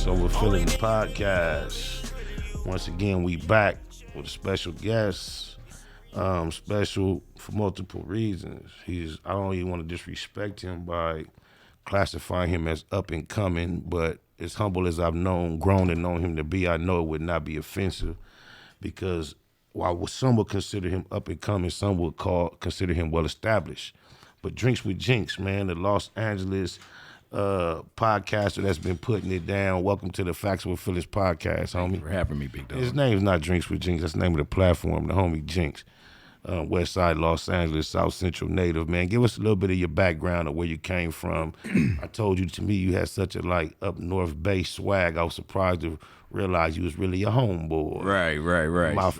Ova Feelinz podcast. Once again, we back with a special guest. Special for multiple reasons. I don't even want to disrespect him by classifying him as up and coming, but as humble as I've grown and known him to be, I know it would not be offensive because while some would consider him up and coming, some would consider him well established. But Drinks with Jinx, man, the Los Angeles podcaster that's been putting it down. Welcome to the Factz Ova Feelinz podcast, homie. Thank you for having me, big dog. His name's not Drinks with Jinx. That's the name of the platform, the homie Jinx. West Side Los Angeles, South Central native, man. Give us a little bit of your background of where you came from. I told you, to me, you had such a up north Bay swag. I was surprised to realize you was really a homeboy. Right. My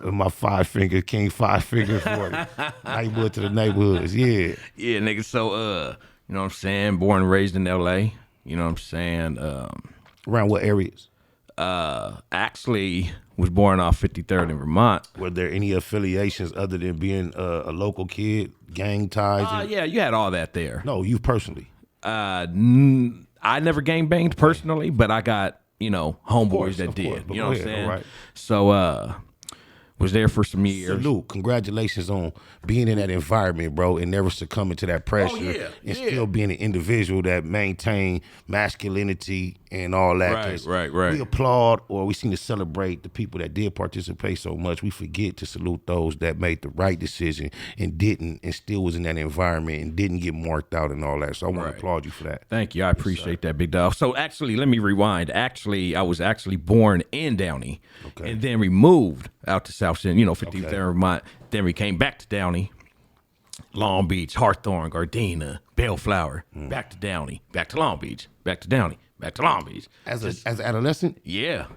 King five fingers for you. Neighborhood to the neighborhoods, yeah. Yeah, nigga, so, you know what I'm saying? Born and raised in L.A., you know what I'm saying? Around what areas? Actually was born off 53rd in Vermont. Were there any affiliations other than being a local kid, gang ties? Yeah, you had all that there. No, you personally. I never gang banged personally, but I got, homeboys that did. You know what I'm saying? Right. So, was there for some years. Salute. Congratulations on being in that environment, bro, and never succumbing to that pressure and still being an individual that maintain masculinity and all that. Right. We applaud or we seem to celebrate the people that did participate so much. We forget to salute those that made the right decision and didn't and still was in that environment and didn't get marked out and all that. So I want to applaud you for that. Thank you. I appreciate that, big dog. So actually, let me rewind. Actually, I was actually born in Downey and then removed out to South Central, 53rd Vermont. Then we came back to Downey, Long Beach, Hawthorne, Gardena, Bellflower, back to Downey, back to Long Beach, back to Downey, back to Long Beach. As an adolescent? Yeah.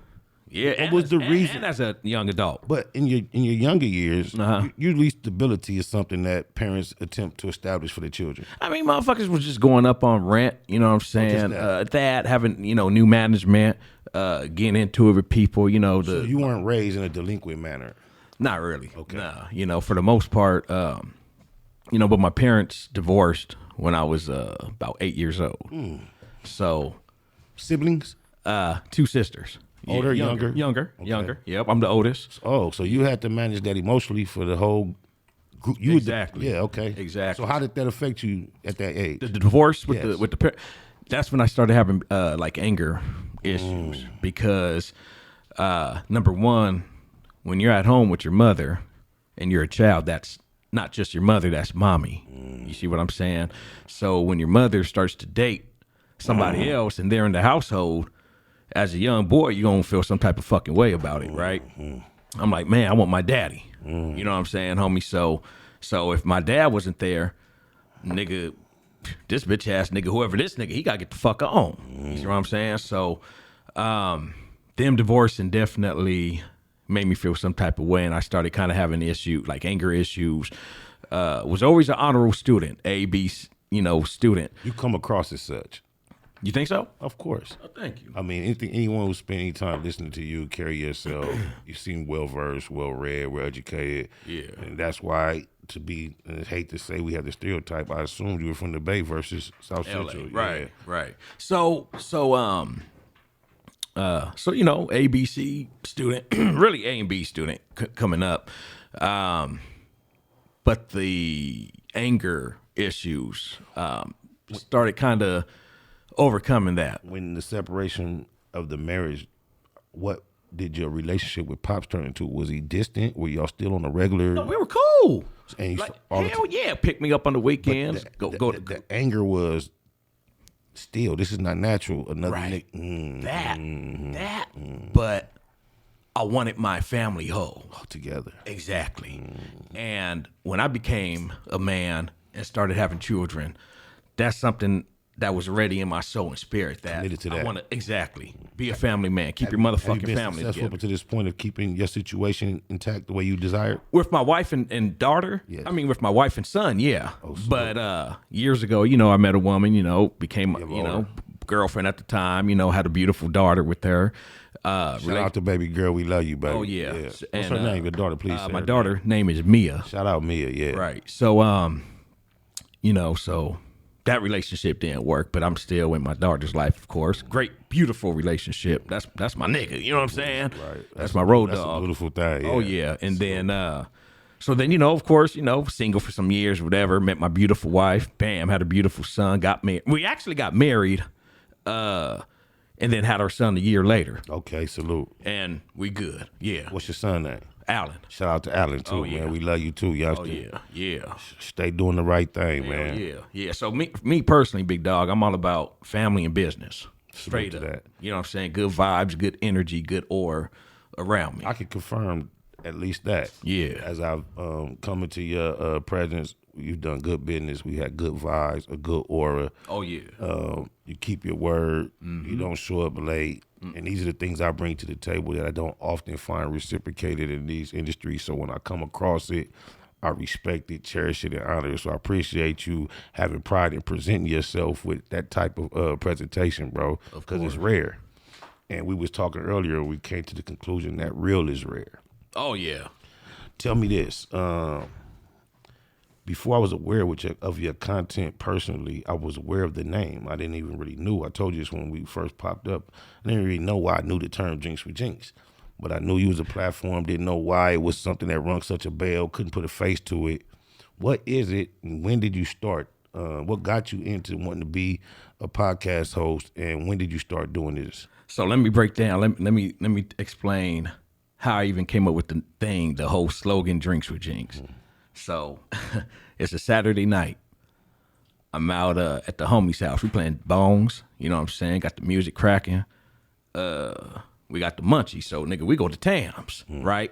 What was the reason? And as a young adult. But in your younger years, usually stability is something that parents attempt to establish for their children. I mean, motherfuckers was just going up on rent, you know what I'm saying? Having, new management, getting into it with people, So you weren't raised in a delinquent manner? Not really. Okay. Nah, for the most part, but my parents divorced when I was about 8 years old. So. Siblings? 2 sisters. Older, younger? Younger. Yep, I'm the oldest. Oh, so you had to manage that emotionally for the whole group. Exactly. Yeah, okay. Exactly. So how did that affect you at that age? The divorce with the parents, that's when I started having anger issues because number one, when you're at home with your mother and you're a child, that's not just your mother, that's mommy. You see what I'm saying? So when your mother starts to date somebody else and they're in the household, as a young boy, you're going to feel some type of fucking way about it, right? I'm like, man, I want my daddy. You know what I'm saying, homie? So if my dad wasn't there, nigga, this bitch ass nigga, whoever this nigga, he got to get the fuck on. You see what I'm saying? So them divorcing definitely made me feel some type of way, and I started kind of having issues, like anger issues. Was always an honorable student, A, B, student. You come across as such. You think so? Of course. Oh, thank you. I mean, anyone who spent any time listening to you, carry yourself, you seem well-versed, well-read, well-educated. Yeah. And that's why, I hate to say we have the stereotype, I assumed you were from the Bay versus South LA. Central. Right. So ABC student, really A and B student coming up. But the anger issues started kind of overcoming that. When the separation of the marriage, what did your relationship with Pops turn into? Was he distant? Were y'all still on a regular? No, we were cool. And hell yeah, pick me up on the weekends. The anger was still, this is not natural. Another but I wanted my family whole. Together. Exactly. And when I became a man and started having children, that's something that was already in my soul and spirit that committed to that. I want to be a family man. Keep your motherfucking have you been family successful together. up to this point of keeping your situation intact the way you desired? With my wife and daughter? Yes. I mean, with my wife and son, yeah. But years ago, I met a woman, became, girlfriend at the time, had a beautiful daughter with her. Shout out to baby girl. We love you, baby. Oh, yeah. What's her name? Your daughter, please. My daughter name is Mia. Shout out Mia, yeah. Right. So, so that relationship didn't work, but I'm still in my daughter's life, of course. Great, beautiful relationship. That's my nigga. You know what I'm saying? Right. That's my road That's dog. a beautiful thing. Oh yeah. And then so then, of course, single for some years, whatever, met my beautiful wife, bam, had a beautiful son, got married. We actually got married, and then had our son a year later. Okay, salute. And we good. Yeah. What's your son name? Alan. Shout out to Alan too, yeah. man. We love you too, youngster. Oh yeah. Stay doing the right thing, man. Yeah. So me personally, big dog, I'm all about family and business. Straight up. That. You know what I'm saying? Good vibes, good energy, good aura around me. I can confirm at least that. Yeah. As I've come into your presence, you've done good business. We had good vibes, a good aura. Oh yeah. You keep your word. Mm-hmm. You don't show up late. And these are the things I bring to the table that I don't often find reciprocated in these industries. So when I come across it, I respect it, cherish it, and honor it. So I appreciate you having pride in presenting yourself with that type of presentation, bro, because it's rare. And we was talking earlier, we came to the conclusion that real is rare. Oh yeah. Tell me this. Before I was aware of your content personally, I was aware of the name. I didn't even really know. I told you this when we first popped up. I didn't really know why I knew the term Jinx with Jinx. But I knew you was a platform, didn't know why it was something that rung such a bell, couldn't put a face to it. What is it, and when did you start? What got you into wanting to be a podcast host, and when did you start doing this? So let me break down. Let me explain how I even came up with the whole slogan Drinks with Jinx. So it's a Saturday night. I'm out at the homie's house. We playing bongs. You know what I'm saying? Got the music cracking. We got the munchies. So nigga, we go to Tams, right?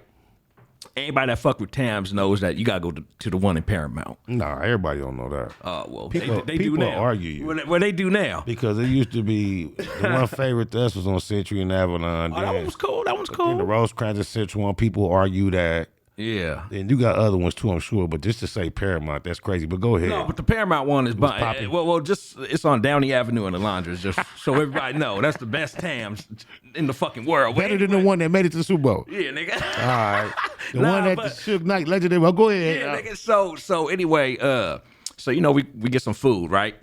Anybody that fuck with Tams knows that you gotta go to the one in Paramount. Nah, everybody don't know that. Well, People they do now. argue you. What they do now? Because it used to be, the one favorite to us was on Century and Avalon. Oh, that one was cool. That one's cool. In the Rosecrans and Central one, people argue that. Yeah. And you got other ones too, I'm sure, but just to say Paramount, that's crazy. But go ahead. No, but the Paramount one is popping. well, just it's on Downey Avenue in the Laundress, just so everybody know that's the best Tams in the fucking world. Better than the one that made it to the Super Bowl. Yeah, nigga. All right. The Nah, one that but- the Suge Knight legendary. Well, go ahead. Yeah, nigga. So anyway, so we get some food, right?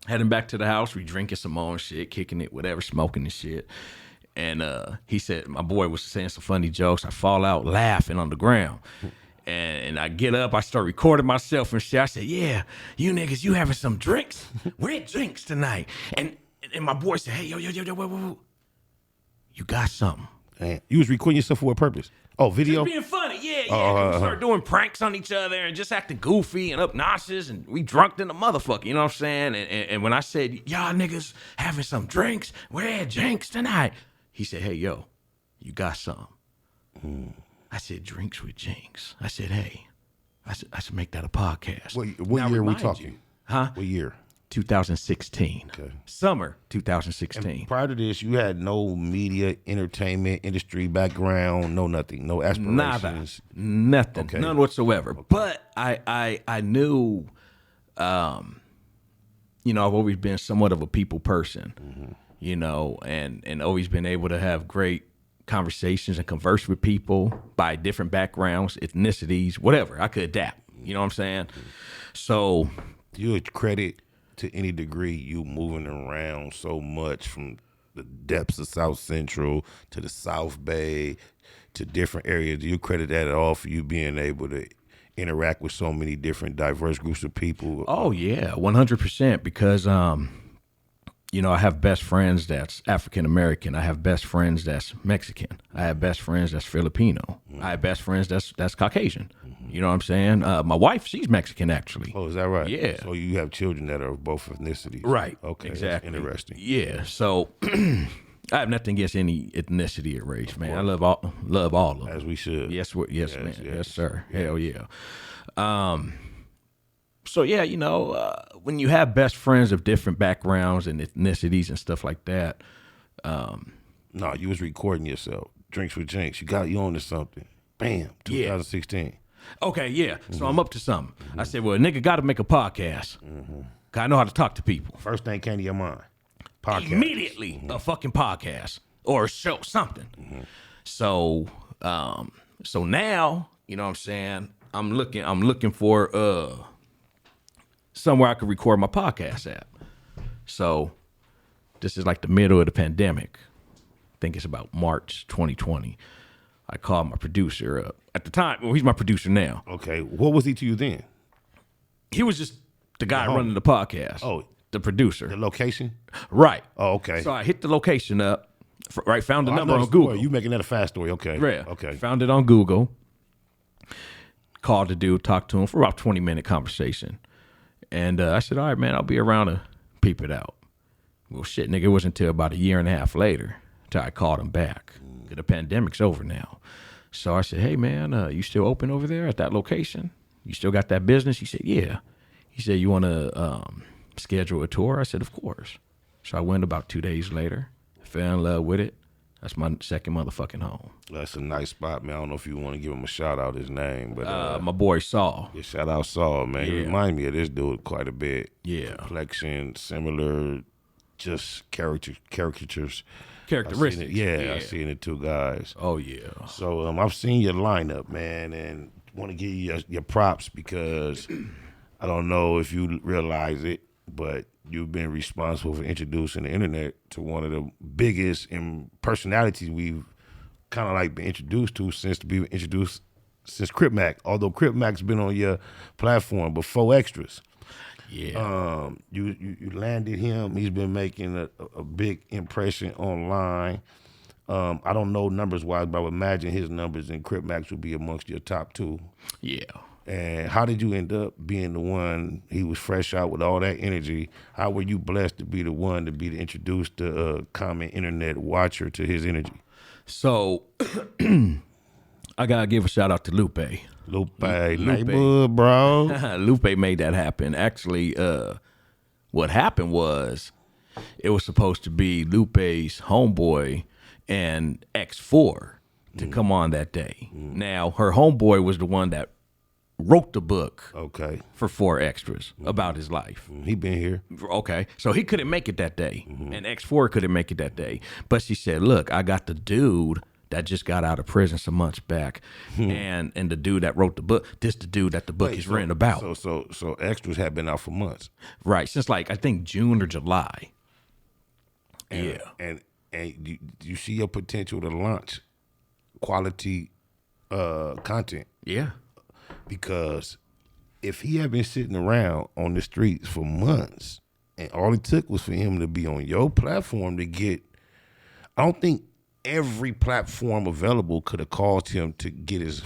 Heading back to the house, we drinking some more and shit, kicking it, whatever, smoking and shit. And he said, my boy was saying some funny jokes. I fall out laughing on the ground. And I get up, I start recording myself and shit. I said, yeah, you niggas, you having some drinks? We're at drinks tonight. And my boy said, hey, yo, whoa. You got something. Man, you was recording yourself for what purpose? Oh, video? Just being funny, yeah. We started doing pranks on each other and just acting goofy and obnoxious, and we drunk than a motherfucker, you know what I'm saying? And when I said, y'all niggas having some drinks, we're at drinks tonight, he said, hey, yo, you got something. I said, Drinks with Jinx. I said, hey, I should make that a podcast. What Now, year are we remind talking? you, huh? What year? 2016. Okay. Summer 2016. Prior to this, you had no media, entertainment, industry background, no nothing, no aspirations. Nothing. Okay. None whatsoever. Okay. But I knew, I've always been somewhat of a people person, and always been able to have great conversations and converse with people by different backgrounds, ethnicities, whatever. I could adapt. You know what I'm saying? So You would credit to any degree you moving around so much from the depths of South Central to the South Bay to different areas. Do you credit that at all for you being able to interact with so many different diverse groups of people? Oh yeah, 100%. Because I have best friends that's African American. I have best friends that's Mexican. I have best friends that's Filipino. I have best friends that's Caucasian. You know what I'm saying? My wife, she's Mexican actually. Oh, is that right? Yeah. So you have children that are of both ethnicities. Right. Okay. Exactly. That's interesting. Yeah. So I have nothing against any ethnicity or race, man. I love all of them. As we should. Yes, man. Yes, sir. Yeah. Hell yeah. So yeah, when you have best friends of different backgrounds and ethnicities and stuff like that. No, you was recording yourself. Drinks with Jinx. You on to something. Bam. 2016. Okay, yeah. So I'm up to something. I said, well, a nigga got to make a podcast. 'Cause I know how to talk to people. First thing came to your mind. Podcast. Immediately, a fucking podcast or a show, something. So now, you know what I'm saying? I'm looking for somewhere I could record my podcast at. So this is like the middle of the pandemic. I think it's about March 2020. I called my producer up. At the time, well, he's my producer now. Okay. What was he to you then? He was just the guy running the podcast. Oh. The producer. The location? Right. Oh, okay. So I hit the location up, right? Found the I number know on the story. Google. You making that a fast story. Okay. Yeah. Okay. Found it on Google. Called the dude, talked to him for about 20-minute conversation. And I said, all right, man, I'll be around to peep it out. Well, shit, nigga, it wasn't until about a year and a half later till I called him back. The pandemic's over now. So I said, hey, man, you still open over there at that location? You still got that business? He said, yeah. He said, you want to schedule a tour? I said, of course. So I went about 2 days later, fell in love with it. That's my second motherfucking home. That's a nice spot, man. I don't know if you want to give him a shout out, his name, but My boy Saul. yeah, shout out Saul, man. He remind me of this dude quite a bit. Yeah. Complexion, similar, just caricatures. Characteristics. I've seen the two guys. Oh, yeah. So I've seen your lineup, man, and want to give you your props because I don't know if you realize it, but you've been responsible for introducing the internet to one of the biggest personalities we've kind of like been introduced to since Crip Mac. Although Crip Mac's been on your platform before Extras. Yeah. You landed him. He's been making a big impression online. I don't know numbers wise, but I would imagine his numbers and Crip Mac's would be amongst your top two. Yeah. And how did you end up being the one? He was fresh out with all that energy. How were you blessed to be the one to be introduced to a common internet watcher to his energy? So I gotta give a shout out to Lupe. Lupe, neighborhood, bro. Lupe made that happen. Actually, what happened was it was supposed to be Lupe's homeboy and X4 to come on that day. Now, her homeboy was the one that wrote the book for 4 Extras about his life. He been here. Okay, so he couldn't make it that day, and X4 couldn't make it that day. But she said, look, I got the dude that just got out of prison some months back, and the dude that wrote the book, this the dude that the book is written about. So Extras had been out for months. Right, since like, I think June or July. And you see your potential to launch quality content. Yeah. Because if he had been sitting around on the streets for months and all it took was for him to be on your platform to get, I don't think every platform available could have caused him to get his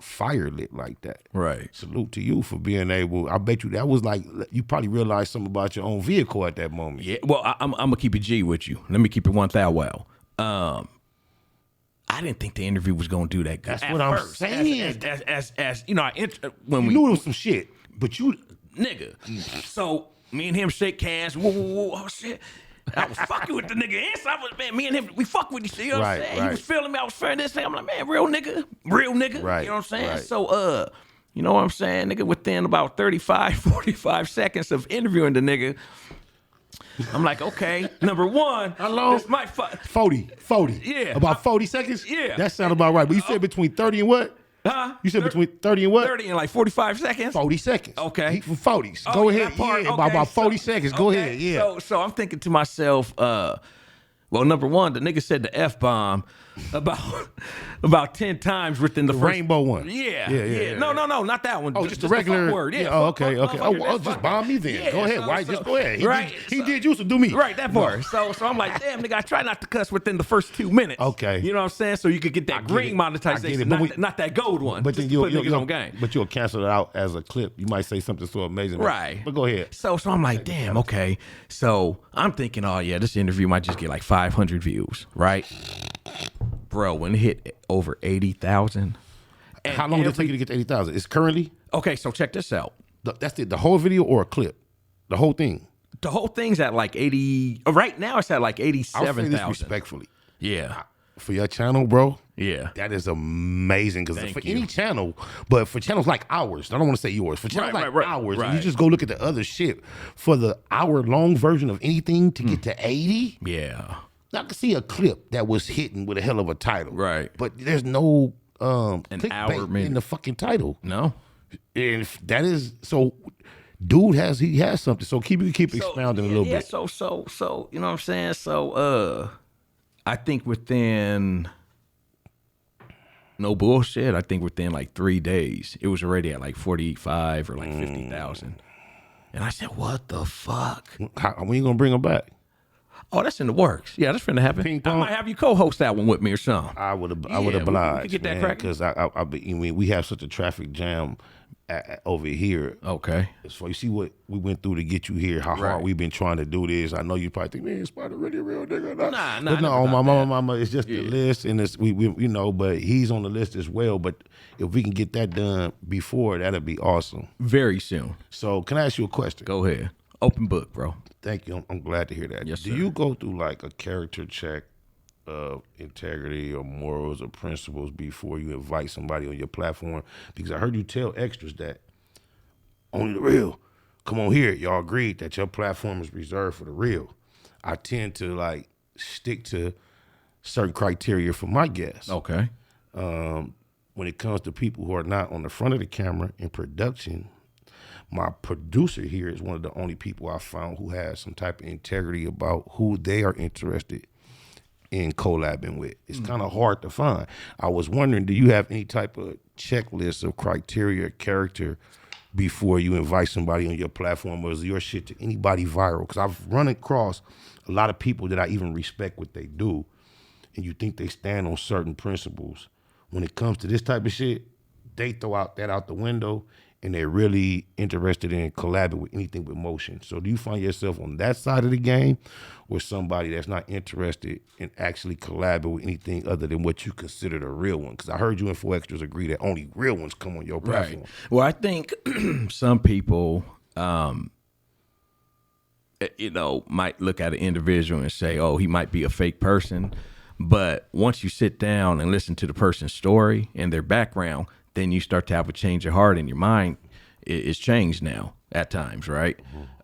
fire lit like that. Right. Salute to you for being able, I bet you that was like, you probably realized something about your own vehicle at that moment. Yeah, well, I'm going to keep it G with you. Let me keep it 1,000 well. I didn't think the interview was going to do that good. That's what I'm saying. As you know, when you knew it was some shit, but you... Nigga. So, me and him shake hands. Whoa, oh, shit. I was fucking with the nigga. Me and him, we fuck with each other. You know what I'm saying? He was feeling me. I was feeling this thing. I'm like, man, real nigga. Right. You know what I'm saying? Right. So, you know what I'm saying? Nigga, within about 35, 45 seconds of interviewing the nigga, I'm like, okay, number one, how long? This might 40. Yeah. About 40 seconds? Yeah. That sounded about right. But you said between 30 and what? Huh? You said between 30 and what? 30 and like 45 seconds? 40 seconds. Okay. He from 40s. Oh, Go yeah, ahead. that part, Yeah, okay. about 40 seconds. Go ahead. Yeah. So I'm thinking to myself, well, number one, the nigga said the F-bomb about 10 times within the first... rainbow one. Yeah. No, not that one. Oh, just the regular fuck word. Yeah. Okay. Oh, just bomb me then. Yeah, go ahead. so, Just go ahead. He did you, so do me. Right, that part. So I'm like, damn, nigga, I try not to cuss within the first 2 minutes. Okay. You know what I'm saying? So you could get that green monetization, not that gold one. But then you'll cancel it out as a clip. You might say something so amazing. Right. But go ahead. So I'm like, damn, okay. So I'm thinking, oh yeah, this interview might just get like 500 views, right? Bro, when it hit over 80,000. How long did it take you to get to 80,000? It's currently? Okay, so check this out. That's the whole video or a clip? The whole thing? The whole thing's at like 80. Right now it's at like 87,000. I'll say this respectfully. Yeah. For your channel, bro. Yeah. That is amazing. Because for any channel, but for channels like ours, I don't want to say yours. For channels like ours, and you just go look at the other shit. For the hour-long version of anything to get to 80? Yeah. I can see a clip that was hitting with a hell of a title. Right. But there's no an hour in the fucking title. No. And that is, so dude has something. So keep expounding a little bit. So you know what I'm saying? So I think within no bullshit, I think within like 3 days, it was already at like 45 or like 50,000. And I said, what the fuck? When you gonna bring him back? Oh, that's in the works. Yeah, that's finna happen. Ping I pong? might have you co-host that one with me or something. I would have we obliged, could get that cracking. because we have such a traffic jam over here. Okay. So you see what we went through to get you here, how hard we've been trying to do this. I know you probably think, man, Spider really a real nigga. Nah, but no, my mama, it's just the list, and it's we you know, but he's on the list as well. But if we can get that done before, that'd be awesome. Very soon. So can I ask you a question? Go ahead. Open book, bro. Thank you. I'm glad to hear that. Yes, Do sir. you go through like a character check of integrity or morals or principles before you invite somebody on your platform? Because I heard you tell extras that only the real come on here. Y'all agreed that your platform is reserved for the real. I tend to like stick to certain criteria for my guests. Okay. When it comes to people who are not on the front of the camera in production, my producer here is one of the only people I found who has some type of integrity about who they are interested in collabing with. It's kind of hard to find. I was wondering, do you have any type of checklist of criteria, character, before you invite somebody on your platform, or is your shit to anybody viral? Because I've run across a lot of people that I even respect what they do, and you think they stand on certain principles. When it comes to this type of shit, they throw out the window, and they're really interested in collabing with anything with motion. So do you find yourself on that side of the game, or somebody that's not interested in actually collabing with anything other than what you consider the real one? Because I heard you and 4Extras agree that only real ones come on your platform. Right. Well, I think some people, might look at an individual and say, oh, he might be a fake person. But once you sit down and listen to the person's story and their background, then you start to have a change of heart, and your mind is changed now at times, right?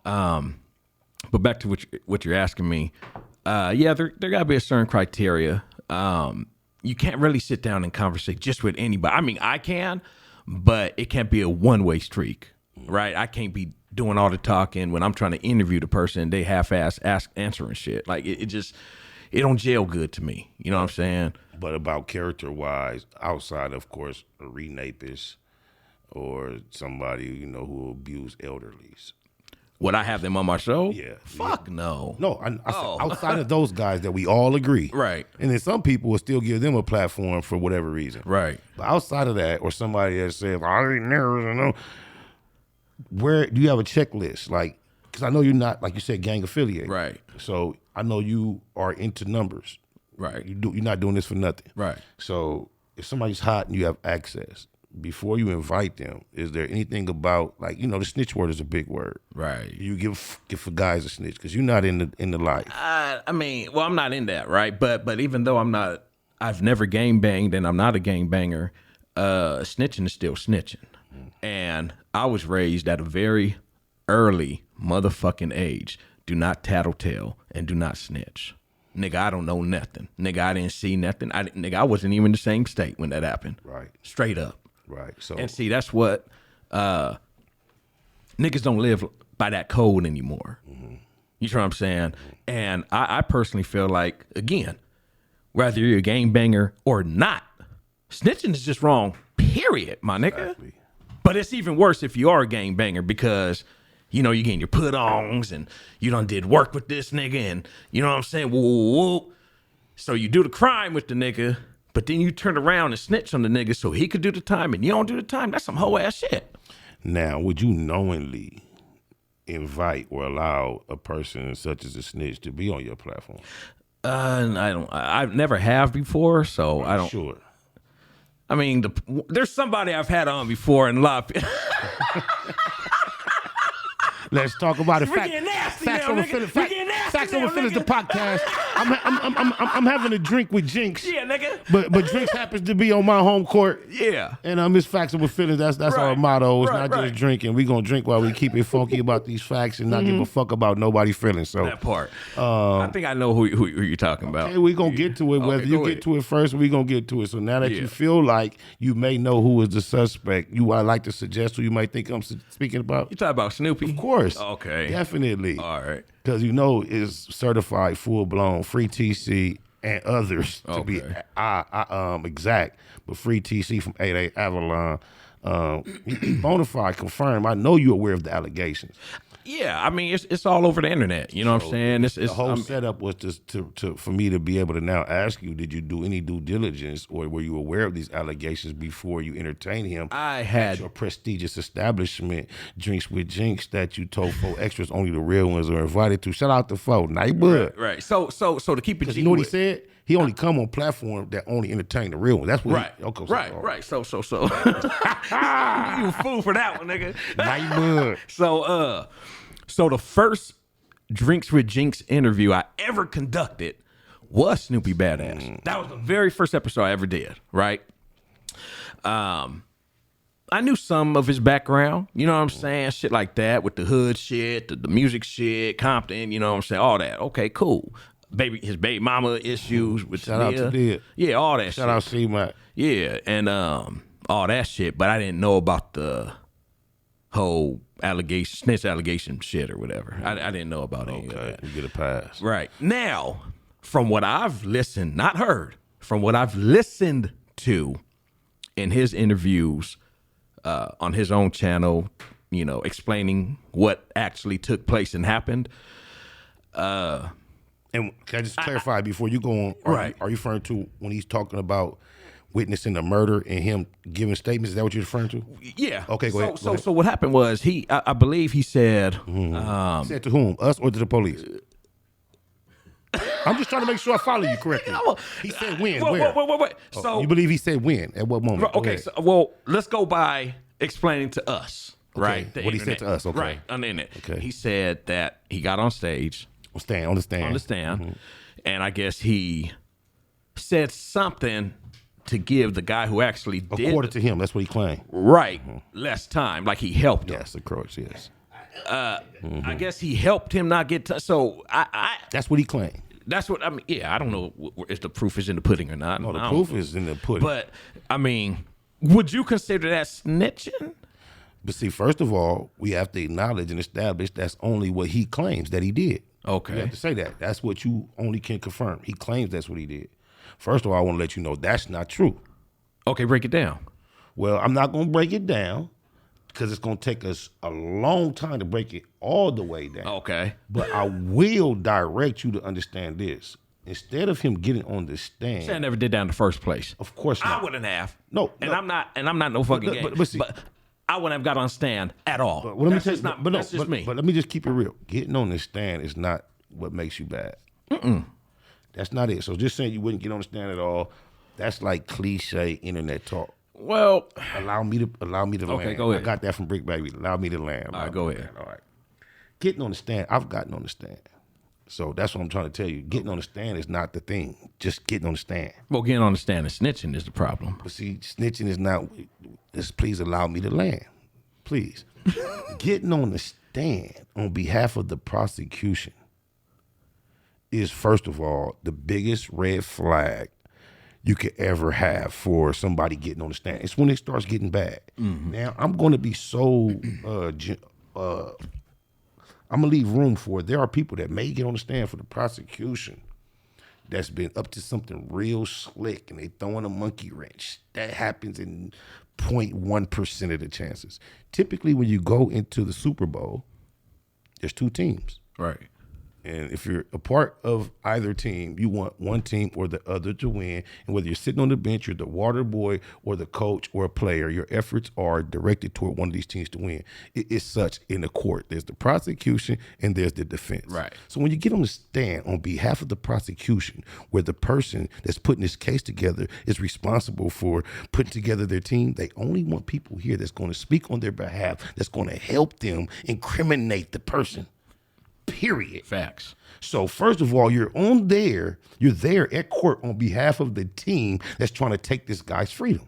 But back to what you're asking me, there got to be a certain criteria. You can't really sit down and conversate just with anybody. I mean, I can, but it can't be a one-way streak, right? I can't be doing all the talking when I'm trying to interview the person and they half-ass answering shit. Like, it don't gel good to me. You know what I'm saying? But about character-wise, outside, of course, a rapist or somebody, who abuse elderlies. Would I have them on my show? Yeah. Fuck no. No, I said outside of those guys that we all agree. Right. And then some people will still give them a platform for whatever reason. Right. But outside of that, or somebody that says, I ain't never know, where do you have a checklist? Like, because I know you're not, like you said, gang affiliated. Right. So I know you are into numbers. Right. You're not doing this for nothing. Right. So if somebody's hot and you have access, before you invite them, is there anything about, like, the snitch word is a big word. Right. You give for guys a snitch because you're not in the life. I mean, well, I'm not in that, right? But even though I've never gang banged and I'm not a gang banger, snitching is still snitching. And I was raised at a very early motherfucking age. Do not tattletale and do not snitch. Nigga, I don't know nothing. Nigga, I didn't see nothing. I wasn't even in the same state when that happened. Right. Straight up. Right. So, and see, that's what niggas don't live by that code anymore. Mm-hmm. You know what I'm saying? Mm-hmm. And I personally feel like, again, whether you're a gangbanger or not, snitching is just wrong, period, my nigga. Exactly. But it's even worse if you are a gangbanger because, you're getting your put-ons and you done did work with this nigga and, you know what I'm saying? Woo, woo, woo. So you do the crime with the nigga, but then you turn around and snitch on the nigga so he could do the time and you don't do the time. That's some whole ass shit. Now, would you knowingly invite or allow a person such as a snitch to be on your platform? I've never have before, so I don't. Sure. I mean, there's somebody I've had on before and a lot of Let's talk about it. Factz Ova Feelinz, the podcast. I'm having a drink with Jinx. Yeah, nigga. But Jinx happens to be on my home court. Yeah. And it's Factz Ova Feelinz. That's our motto. It's not just drinking. We gonna drink while we keep it funky about these facts and not give a fuck about nobody's feelings. So that part. I think I know who you're talking about. Okay, we gonna get to it. Whether you get to it first, we gonna get to it. So now that you feel like you may know who is the suspect, you would like to suggest who you might think I'm speaking about. You talking about Snoopy? Of course. Okay. Definitely. All right. Because is certified full blown free TC and others to be exact, but free TC from 8A Avalon. Bona fide, confirmed. I know you're aware of the allegations. Yeah, I mean it's all over the internet. You know what I'm saying? The whole setup was for me to be able to now ask you: did you do any due diligence, or were you aware of these allegations before you entertained him? I had at your prestigious establishment, Drinks with Jinx, that you told 4 extras only the real ones are invited to. Shout out to 4, neighborhood. Right. So to keep it, you know what he said? He only come on platform that only entertain the real one. That's what right. So you fool for that one, nigga. Neighborhood. So the first Drinks with Jinx interview I ever conducted was Snoopy Badass. That was the very first episode I ever did, right? I knew some of his background, you know what I'm saying? Shit like that with the hood shit, the music shit, Compton, you know what I'm saying? All that. Okay, cool. His baby mama issues with Shout out to Did. Yeah, all that shit. Shout out C-Mac. Yeah, and all that shit, but I didn't know about the whole snitch allegation shit or whatever. I didn't know about any of that. You get a pass. Right. Now, from what I've listened, not heard, from what I've listened to in his interviews on his own channel, you know, explaining what actually took place and happened. And can I just clarify before you go on? Are you referring to when he's talking about witnessing the murder and him giving statements? Is that what you're referring to? Yeah. Okay, go ahead. So what happened was I believe he said. Said to whom? Us or to the police? I'm just trying to make sure I follow you correctly. He said when? Where? Wait. So you believe he said when? At what moment? Okay. So, let's go by explaining to us. Okay. Right. What he said to us. Okay. Right. On the internet. Okay. He said that he got on stage. On the stand. And I guess he said something to give the guy who actually did. According to him, that's what he claimed. Right. Less time. Like he helped him. Yes, of course, yes. I guess he helped him not get so I that's what he claimed. That's what I mean. Yeah, I don't know if the proof is in the pudding or not. No, the proof is in the pudding. But I mean, would you consider that snitching? But see, first of all, we have to acknowledge and establish that's only what he claims that he did. Okay. You have to say that. That's what you only can confirm. He claims that's what he did. First of all, I want to let you know that's not true. Okay, break it down. Well, I'm not going to break it down because it's going to take us a long time to break it all the way down. Okay. But I will direct you to understand this. Instead of him getting on the stand, I never did that in the first place. Of course not. I wouldn't have. No. I'm not no fucking game. But I wouldn't have got on stand at all. But that's just me. But let me just keep it real. Getting on the stand is not what makes you bad. That's not it. So just saying you wouldn't get on the stand at all, that's like cliche internet talk. Well, allow me to land. Okay, go ahead. I got that from Brick Baby. Allow me to land. All right, go ahead. All right. Getting on the stand, I've gotten on the stand. So that's what I'm trying to tell you. Getting on the stand is not the thing. Just getting on the stand. Well, getting on the stand and snitching is the problem. But see, snitching is not. Please allow me to land. Please. Getting on the stand on behalf of the prosecution is, first of all, the biggest red flag you could ever have for somebody getting on the stand. It's when it starts getting bad. Now, I'm going to be so, I'm going to leave room for it. There are people that may get on the stand for the prosecution that's been up to something real slick and they throwing a monkey wrench. That happens in 0.1% of the chances. Typically, when you go into the Super Bowl, there's 2 teams. Right. And if you're a part of either team, you want one team or the other to win. And whether you're sitting on the bench, you're the water boy or the coach or a player, your efforts are directed toward one of these teams to win. It is such in the court. There's the prosecution and there's the defense. Right. So when you get on the stand on behalf of the prosecution, where the person that's putting this case together is responsible for putting together their team, they only want people here that's going to speak on their behalf, that's going to help them incriminate the person. period. Facts. So first of all, you're there at court on behalf of the team that's trying to take this guy's freedom.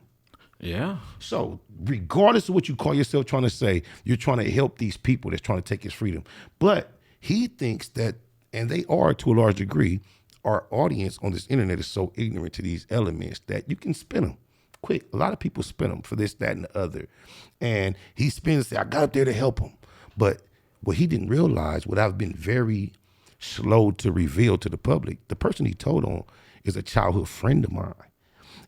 Yeah. So regardless of what you call yourself trying to say, you're trying to help these people that's trying to take his freedom. But he thinks that, and they are to a large degree, our audience on this internet is so ignorant to these elements that you can spin them quick. A lot of people spin them for this, that, and the other. And he spins, I got up there to help him. But what he didn't realize, what I've been very slow to reveal to the public, the person he told on is a childhood friend of mine.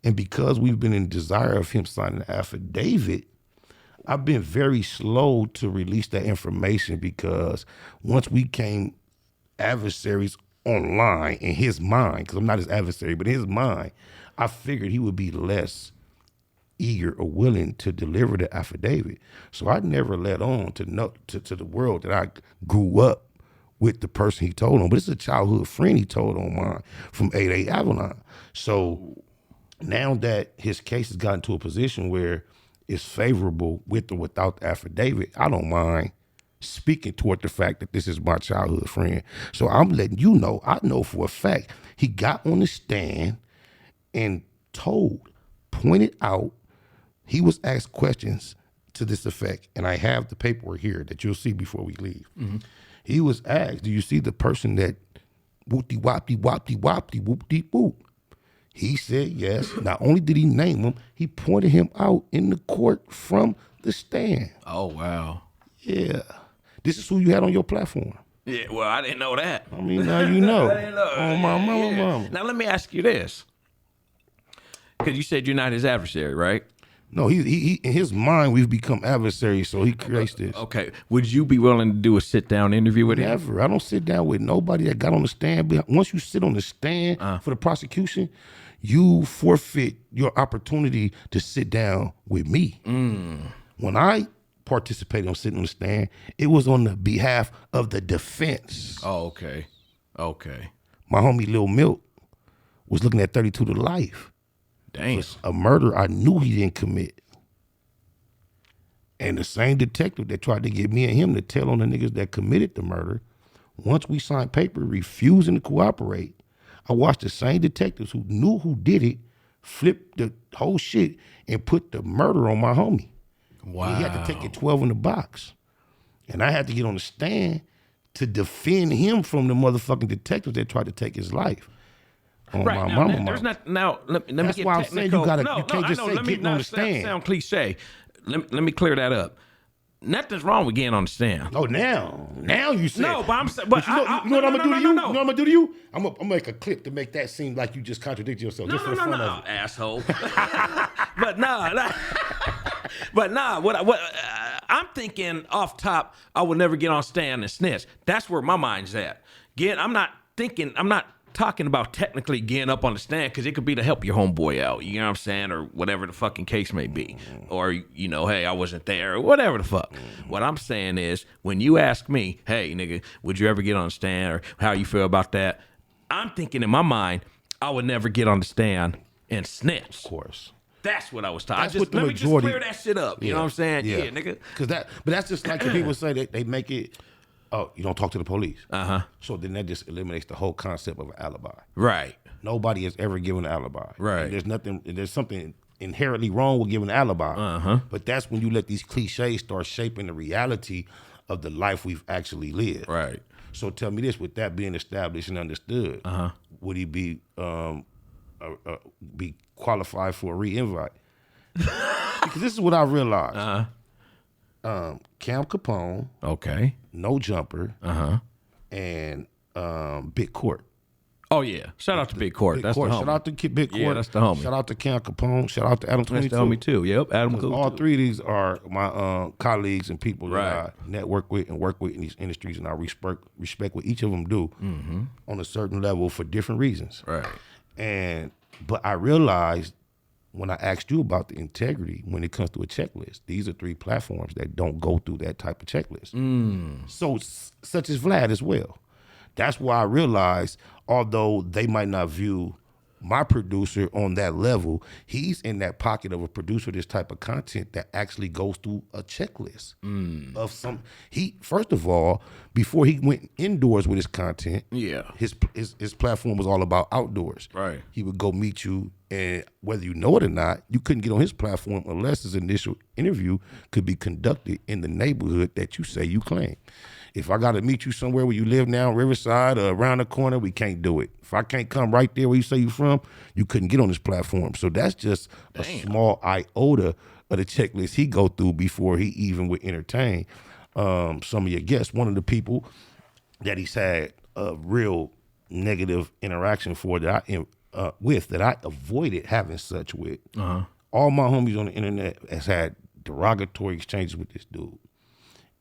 And because we've been in desire of him signing an affidavit, I've been very slow to release that information because once we came adversaries online in his mind, because I'm not his adversary, but in his mind, I figured he would be less eager or willing to deliver the affidavit. So I never let on to the world that I grew up with the person he told on. But it's a childhood friend he told on mine from 8A Avalon. So now that his case has gotten to a position where it's favorable with or without the affidavit, I don't mind speaking toward the fact that this is my childhood friend. So I'm letting you know, I know for a fact, he got on the stand and pointed out, he was asked questions to this effect, and I have the paperwork here that you'll see before we leave. Mm-hmm. He was asked, do you see the person that whoop-de-wop-de-wop-de-wop-de-whoop-de-whoop? He said yes. Not only did he name him, he pointed him out in the court from the stand. Oh, wow. Yeah. This is who you had on your platform. Yeah, well, I didn't know that. I mean, now you know. I didn't know. Oh, my mama. Now, let me ask you this. Because you said you're not his adversary, right? No, he in his mind, we've become adversaries, so he creates this. Okay. Would you be willing to do a sit-down interview with him? Never. I don't sit down with nobody that got on the stand. Once you sit on the stand for the prosecution, you forfeit your opportunity to sit down with me. When I participated on sitting on the stand, it was on the behalf of the defense. Oh, okay. Okay. My homie Lil Milk was looking at 32 to life. Damn. A murder I knew he didn't commit. And the same detective that tried to get me and him to tell on the niggas that committed the murder, once we signed paper refusing to cooperate, I watched the same detectives who knew who did it flip the whole shit and put the murder on my homie. Wow. He had to take it 12 in the box. And I had to get on the stand to defend him from the motherfucking detectives that tried to take his life. On right, my now, mama. There's not, now, let me That's get why I'm technical. saying you can't just say getting on the stand. Sound cliche. Let me clear that up. Nothing's wrong with getting on the stand. Oh, now you say. No, but I'm saying, you know what I'm gonna do to you? You know what I'm gonna do to you? I'm gonna make a clip to make that seem like you just contradict yourself. Just for the fun of it. Asshole. But nah. But nah. What I'm thinking off top, I would never get on stand and snitch. That's where my mind's at. I'm not talking about technically getting up on the stand because it could be to help your homeboy out, you know what I'm saying, or whatever the fucking case may be, or hey, I wasn't there, or whatever the fuck. What I'm saying is, when you ask me, hey nigga, would you ever get on the stand, or how you feel about that, I'm thinking in my mind, I would never get on the stand and snitch. Of course. That's what I was talking. Let me just clear that shit up. You know what I'm saying? Yeah, nigga. But that's just like the people say that they make it. Oh, you don't talk to the police. So then that just eliminates the whole concept of an alibi. Right. Nobody has ever given an alibi. Right. And there's something inherently wrong with giving an alibi. But that's when you let these cliches start shaping the reality of the life we've actually lived. Right. So tell me this: with that being established and understood, would he be qualified for a re-invite? Because this is what I realized. Cam Capone, okay, No Jumper, and Big Court. Oh yeah, shout out to Big Court. That's Court. the homie. Shout out to Big Court. Yeah, that's the homie. Shout out to Cam Capone. Shout out to Adam 22. That's the homie too. Yep, Adam cool. All too. three of these are my colleagues and people Right. that I network with and work with in these industries, and I respect what each of them do on a certain level for different reasons. Right. But I realized when I asked you about the integrity when it comes to a checklist, these are three platforms that don't go through that type of checklist. So such as Vlad as well. That's why I realized, although they might not view my producer on that level, he's in that pocket of a producer, this type of content that actually goes through a checklist of some. He first of all, before he went indoors with his content, his platform was all about outdoors. Right. He would go meet you, and whether you know it or not, you couldn't get on his platform unless his initial interview could be conducted in the neighborhood that you say you claim. If I got to meet you somewhere where you live now, Riverside or around the corner, we can't do it. If I can't come right there where you say you from, you couldn't get on this platform. So that's just a small iota of the checklist he go through before he even would entertain some of your guests. One of the people that he's had a real negative interaction for that I avoided having such with. All my homies on the internet has had derogatory exchanges with this dude,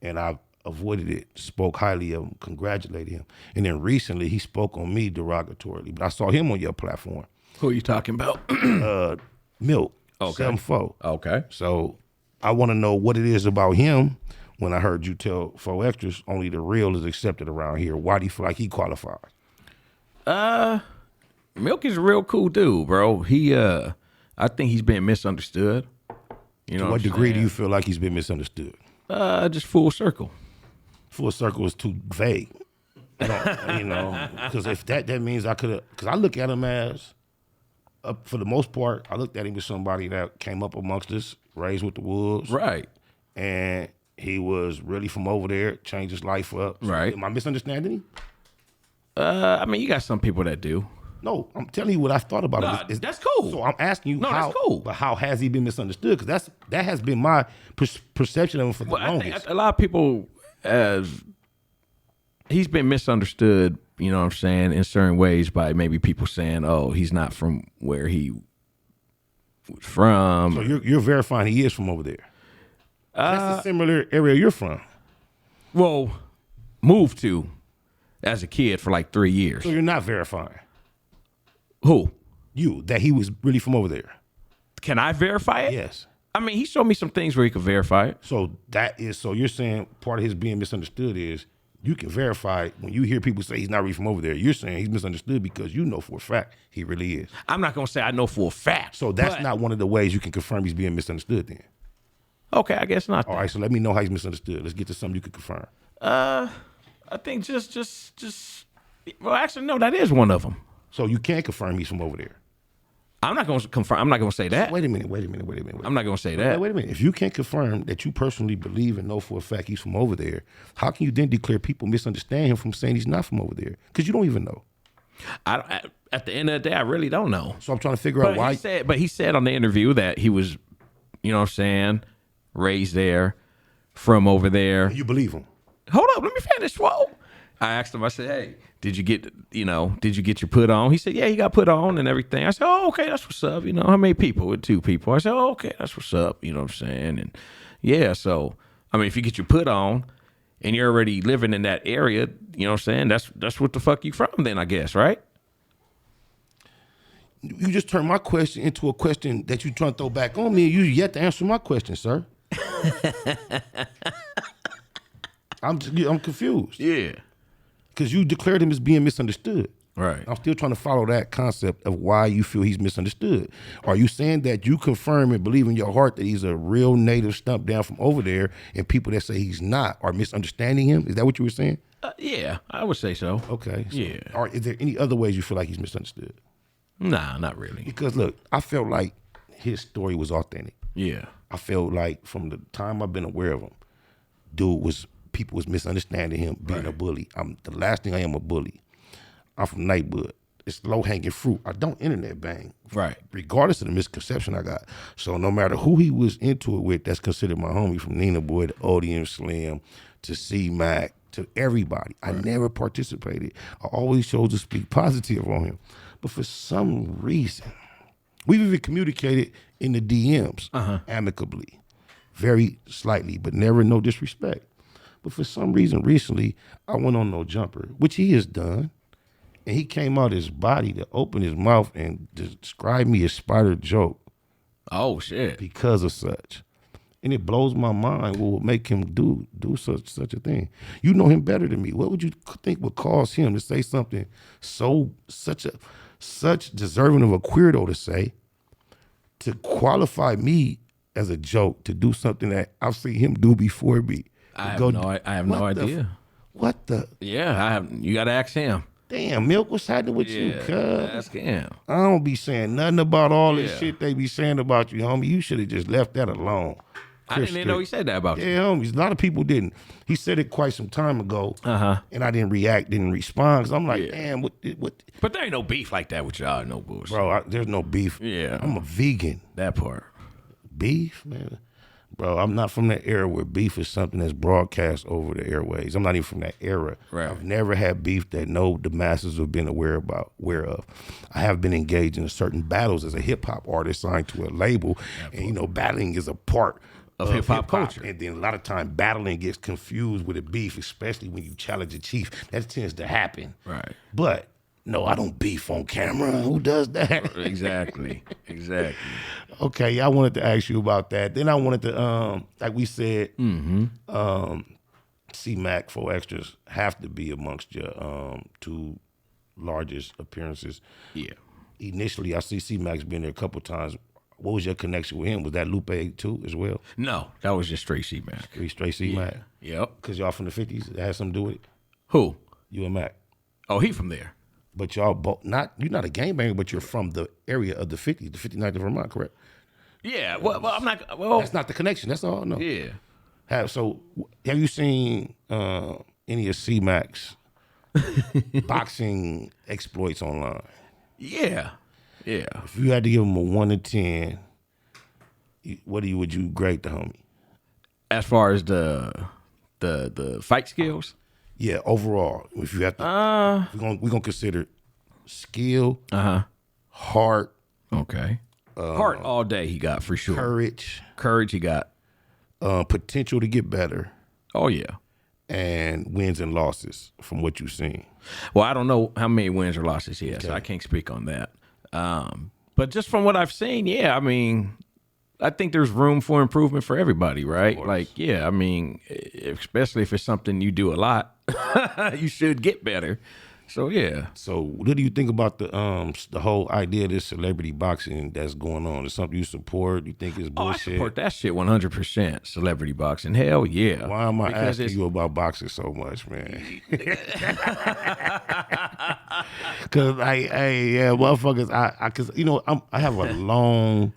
and I've avoided it, spoke highly of him, congratulated him. And then recently he spoke on me derogatorily, but I saw him on your platform. Who are you talking about? Milk. Okay. 7-4. Okay. So I want to know what it is about him when I heard you tell 4 extras only the real is accepted around here. Why do you feel like he qualifies? Milk is a real cool dude, bro. I think he's been misunderstood. You know To what degree do you feel like he's been misunderstood? Just full circle. Full circle is too vague. Because if that means I could have, because I look at him as, for the most part, I looked at him as somebody that came up amongst us, raised with the wolves. Right. And he was really from over there, changed his life up. So right. Am I misunderstanding him? I mean, you got some people that do. No, I'm telling you what I thought about him. That's cool. So I'm asking you that's cool. But how has he been misunderstood? Because that has been my perception of him for the longest. I think a lot of people, he's been misunderstood, you know what I'm saying, in certain ways by maybe people saying, oh, he's not from where he was from. So you're verifying he is from over there. That's a similar area you're from. Well, moved to as a kid for like 3 years. So you're not verifying. Who? You, that he was really from over there. Can I verify it? Yes. I mean, he showed me some things where he could verify it. So you're saying part of his being misunderstood is you can verify it. When you hear people say he's not really from over there, you're saying he's misunderstood because you know for a fact he really is. I'm not going to say I know for a fact. So that's not one of the ways you can confirm he's being misunderstood then. Okay, I guess not. All right, so let me know how he's misunderstood. Let's get to something you can confirm. I think just well, actually, no, that is one of them. So you can't confirm he's from over there. I'm not going to confirm. I'm not going to say that. Wait a minute. I'm not going to say that. Wait a minute. If you can't confirm that you personally believe and know for a fact he's from over there, how can you then declare people misunderstand him from saying he's not from over there? Because you don't even know. At the end of the day, I really don't know. So I'm trying to figure out why. He said on the interview that he was, you know what I'm saying, raised there, from over there. You believe him? Hold up, let me finish. Whoa. I asked him, I said, hey, did you get your put on? He said, yeah, he got put on and everything. I said, oh, okay, that's what's up. You know, how many people? With 2 people. I said, oh, okay, that's what's up. You know what I'm saying? And yeah, so, I mean, if you get your put on and you're already living in that area, you know what I'm saying? That's what the fuck you from then, I guess, right? You just turned my question into a question that you trying to throw back on me, and you yet to answer my question, sir. I'm confused. Yeah. Because you declared him as being misunderstood. Right. I'm still trying to follow that concept of why you feel he's misunderstood. Are you saying that you confirm and believe in your heart that he's a real native stump down from over there, and people that say he's not are misunderstanding him? Is that what you were saying? Yeah, I would say so. Okay. So yeah. Is there any other ways you feel like he's misunderstood? Nah, not really. Because look, I felt like his story was authentic. Yeah. I felt like from the time I've been aware of him, people was misunderstanding him being a bully. The last thing I am a bully. I'm from Nightwood. It's low hanging fruit. I don't internet bang. Right. Regardless of the misconception I got. So no matter who he was into it with, that's considered my homie, from Nina Boy to ODM Slim to C-Mac to everybody. Right. I never participated. I always chose to speak positive on him. But for some reason, we've even communicated in the DMs amicably, very slightly, but never no disrespect. But for some reason, recently, I went on No Jumper, which he has done, and he came out his body to open his mouth and describe me as Spider Joke. Oh, shit. Because of such. And it blows my mind what would make him do such a thing. You know him better than me. What would you think would cause him to say something such such deserving of a queerdo to say, to qualify me as a joke, to do something that I've seen him do before me. I have no idea. What the? Yeah, you got to ask him. Damn, Milk, what's happening with you, cuz? Ask him. I don't be saying nothing about all this shit they be saying about you, homie. You should have just left that alone. I didn't even know he said that about you. Yeah, homies. A lot of people didn't. He said it quite some time ago, and I didn't react, didn't respond. Cause I'm like, damn, what? But there ain't no beef like that with y'all, no bullshit. Bro, there's no beef. Yeah. I'm a vegan. That part. Beef, man. Bro, I'm not from that era where beef is something that's broadcast over the airways. I'm not even from that era. Right. I've never had beef that the masses have been aware of. I have been engaged in certain battles as a hip hop artist signed to a label, and battling is a part of hip hop culture. And then a lot of time battling gets confused with a beef, especially when you challenge a chief. That tends to happen. Right. But no, I don't beef on camera. Who does that? Exactly. Okay, yeah, I wanted to ask you about that. Then I wanted to, like we said, C-Mac 4 Extras have to be amongst your two largest appearances. Yeah. Initially, I see C-Mac's been there a couple times. What was your connection with him? Was that Lupe too as well? No, that was just straight C-Mac. Straight C-Mac? Yeah. Yep. Because y'all from the 50s? It had something to do with it? Who? You and Mac. Oh, he from there. But y'all both, you're not a gangbanger, but you're from the area of the 50s, the 59th of Vermont, correct? Yeah, well, I'm not. Well, that's not the connection. That's all. No. Yeah. Have you seen any of C-Mac's boxing exploits online? Yeah. If you had to give him a 1 to 10, would you grade the homie? As far as the fight skills? Yeah, overall. If you have to, we're gonna consider skill, heart. Okay. Heart all day he got for sure. Courage he got. Potential to get better. Oh yeah. And wins and losses from what you've seen. Well, I don't know how many wins or losses he has, so I can't speak on that. But just from what I've seen, yeah, I mean, I think there's room for improvement for everybody, right? Like, yeah, I mean, especially if it's something you do a lot, you should get better. So yeah. So what do you think about the whole idea of this celebrity boxing that's going on? Is something you support? You think it's bullshit? I support that shit 100%. Celebrity boxing, hell yeah. Why am I asking you about boxing so much, man? Because motherfuckers, because I have a long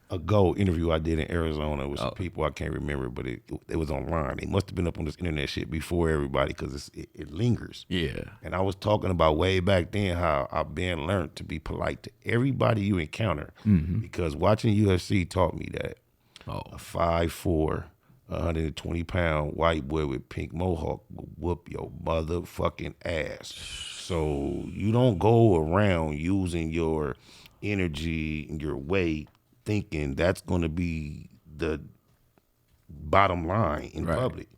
ago interview I did in Arizona with some people I can't remember, but it was online. They must have been up on this internet shit before everybody because it lingers. Yeah. And I was talking about way back then how I've been learned to be polite to everybody you encounter because watching UFC taught me that a 5'4", 120-pound white boy with pink mohawk will whoop your motherfucking ass. So you don't go around using your energy and your weight thinking that's going to be the bottom line in public.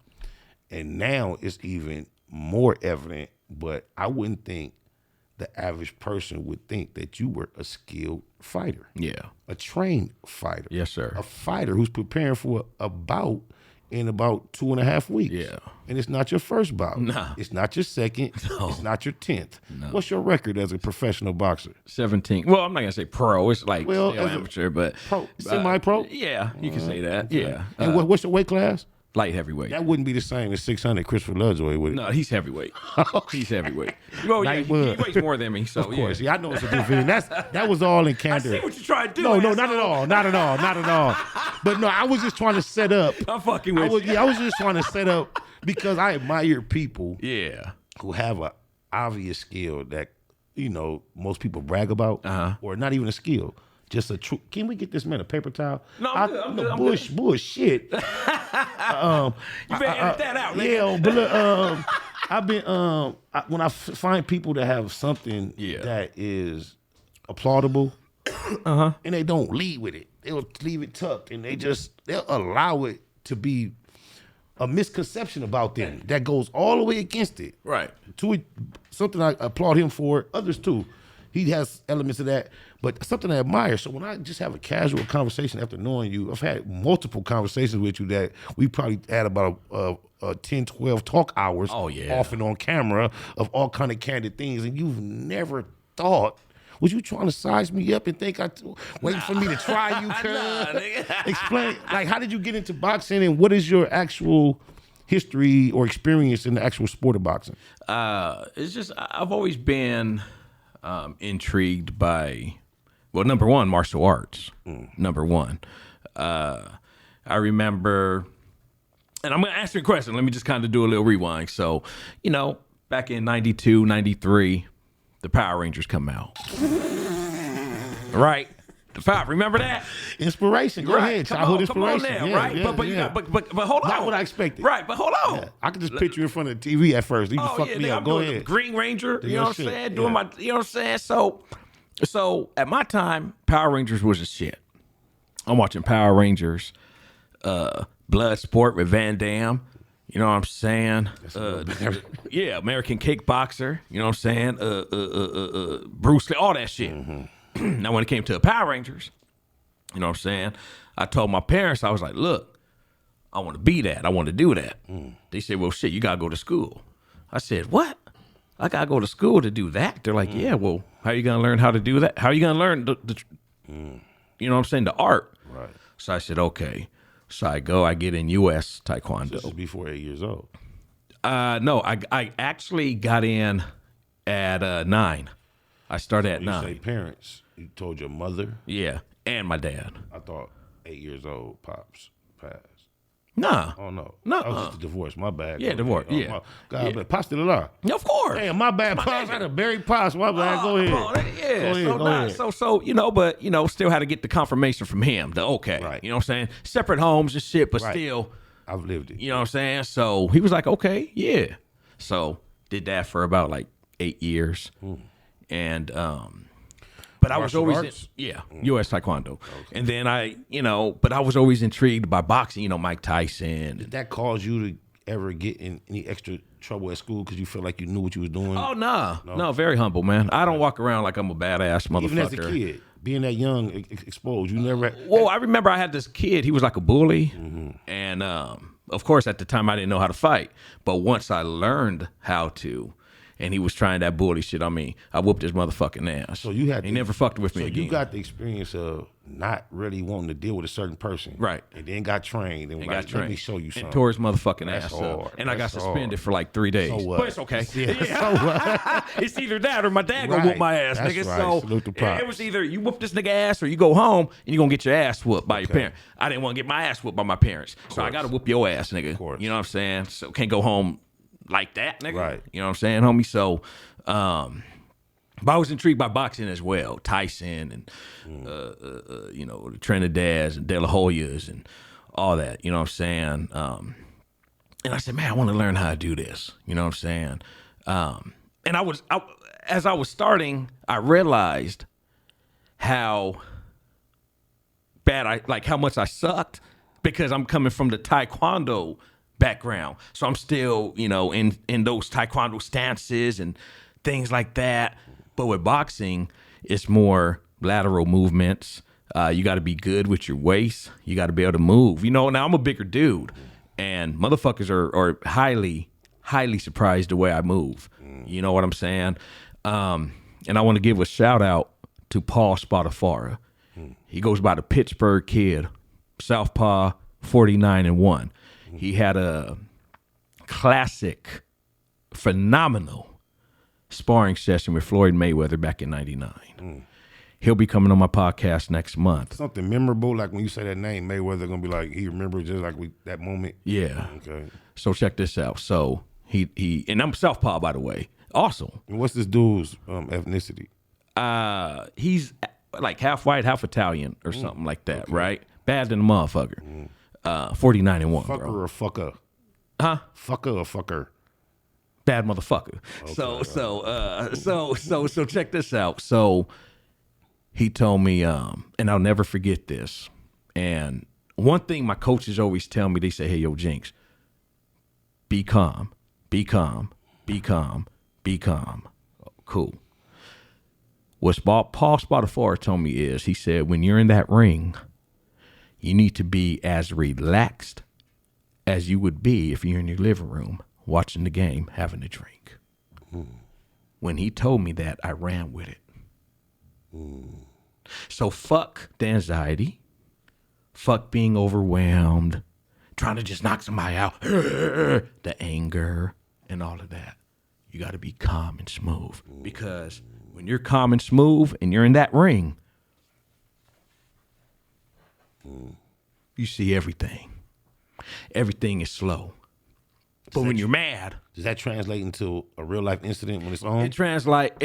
And now it's even more evident, but I wouldn't think the average person would think that you were a skilled fighter. Yeah. A trained fighter. Yes, sir. A fighter who's preparing for a bout in about 2.5 weeks. Yeah. And it's not your first bout. Nah. It's not your second. No. It's not your 10th. No. What's your record as a professional boxer? 17. Well, I'm not going to say pro. It's like still amateur, but... Semi-pro? Yeah, you can say that. Okay. Yeah. And what's your weight class? Light heavyweight. That wouldn't be the same as 600 Christopher Lovejoy, would it? No, he's heavyweight. He's heavyweight. Well, yeah, he weighs more than me, so of course. yeah. I know it's a division. That was all in candor. I see what you're trying to do. No, not at all. Not at all. But no, I was just trying to set up. I'm fucking with you. Yeah, I was just trying to set up because I admire people who have an obvious skill that, most people brag about or not even a skill. Just a true. Can we get this man a paper towel? No, I'm good. Bullshit. You better edit that out, man. Yeah, but look, I've been when I find people that have something that is applaudable, and they don't lead with it. They'll leave it tucked, and they'll allow it to be a misconception about them that goes all the way against it. Right. Something I applaud him for. Others too. He has elements of that, but something I admire. So when I just have a casual conversation after knowing you, I've had multiple conversations with you that we probably had about 10, 12 talk hours off and on camera of all kind of candid things, and you've never thought Was you trying to size me up and think waiting for me to try you, cuz? nigga. Explain, like, how did you get into boxing, and what is your actual history or experience in the actual sport of boxing? It's just I've always been intrigued by, well, number one, martial arts. Number one. I remember, and I'm going to answer your question. Let me just kind of do a little rewind. So, back in 92, 93, the Power Rangers come out. Right? The Power, remember that? Inspiration. Go ahead. Childhood inspiration. Come on now, right? But hold on. Not what I expected. Right, but hold on. Yeah. I could just picture you in front of the TV at first. You can fuck me I'm up. Go doing ahead. Green Ranger, Do you know your what I'm shit. saying? Yeah. Doing my, you know what I'm saying? So at my time, Power Rangers was a shit. I'm watching Power Rangers, Blood Sport with Van Damme. You know what I'm saying? Yeah, American Kickboxer. You know what I'm saying? Bruce Lee, all that shit. Now, when it came to the Power Rangers, you know what I'm saying? I told my parents, I was like, look, I want to be that. I want to do that. They said, well, shit, you got to go to school. I said, what? I got to go to school to do that? They're like, yeah, well, how you going to learn how to do that? How you going to learn you know what I'm saying, the art? Right. So I said, okay. So I go, I get in U.S. Taekwondo. This is before 8 years old. No, I actually got in at 9. I started at You 9. say parents. You told your mother. Yeah, and my dad. I thought 8 years old, pops passed. Nah. Oh, no. No. That was just a divorce. My bad. Yeah, Go divorce. ahead. Yeah. God, Yeah. but Pops did a lot. Of course. Damn, my bad, Pops. I had a berry Pops. My bad. Go ahead. Come on, yeah. Go ahead. So still had to get the confirmation from him. The okay. Right. You know what I'm saying? Separate homes and shit, but Right. still, I've lived it. you know what I'm saying? So he was like, okay, yeah. So did that for about like 8 years. And but I was Martial always arts? U.S. Taekwondo. And then but I was always intrigued by boxing, Mike Tyson. Did that cause you to ever get in any extra trouble at school because you felt like you knew what you was doing? Oh, no, very humble, man. I don't walk around like I'm a badass motherfucker. Even as a kid, being that young, exposed, you never. Well, I remember I had this kid. He was like a bully, and of course, at the time, I didn't know how to fight. But once I learned how to, and he was trying that bully shit on me, I whooped his motherfucking ass. So you had he never fucked with me again. You got the experience of not really wanting to deal with a certain person, Right. And then got trained and like, let me show you something. And tore his motherfucking That's ass hard. up. And I got That's suspended hard. for like 3 days. So what? But it's okay. Yeah, so what? It's either that or my dad gonna Right. whoop my ass, That's nigga. right. So Salute the props. it was either you whoop this nigga ass or you go home and you're gonna get your ass whooped by your parents. I didn't want to get my ass whooped by my parents. So I gotta whoop your ass, nigga. course. You know what I'm saying? So can't go home like that, nigga. Right. You know what I'm saying, homie? So but I was intrigued by boxing as well. Tyson and the Trinidads and De La Hoyas and all that. You know what I'm saying? And I said, man, I want to learn how to do this. You know what I'm saying? And as I was starting, I realized how bad how much I sucked because I'm coming from the Taekwondo background. So I'm still, in those Taekwondo stances and things like that. But with boxing, it's more lateral movements. You got to be good with your waist. You got to be able to move. Now I'm a bigger dude, and motherfuckers are highly, highly surprised the way I move. You know what I'm saying? And I want to give a shout out to Paul Spadafara. He goes by the Pittsburgh Kid, Southpaw, 49-1. He had a classic, phenomenal sparring session with Floyd Mayweather back in 99. He'll be coming on my podcast next month. Something memorable, like when you say that name, Mayweather gonna be like, he remembers just like that moment. Yeah. Okay. So check this out. So he and I'm Southpaw, by the way. Awesome. And what's this dude's ethnicity? He's like half white, half Italian or something like that, right? Bad than a motherfucker. 49-1, Fucker bro. or fucker? Huh? Fucker or fucker? Bad motherfucker. So check this out. So he told me, and I'll never forget this. And one thing my coaches always tell me, they say, hey, yo, Jinx, be calm, be calm, be calm, be calm. Cool. What Paul Spadafora told me is, he said, when you're in that ring, you need to be as relaxed as you would be if you're in your living room watching the game, having a drink. When he told me that, I ran with it. So fuck the anxiety, fuck being overwhelmed, trying to just knock somebody out, the anger and all of that. You got to be calm and smooth, because when you're calm and smooth and you're in that ring, you see everything. Everything is slow. But when you're mad, does that translate into a real life incident when it's on? it translates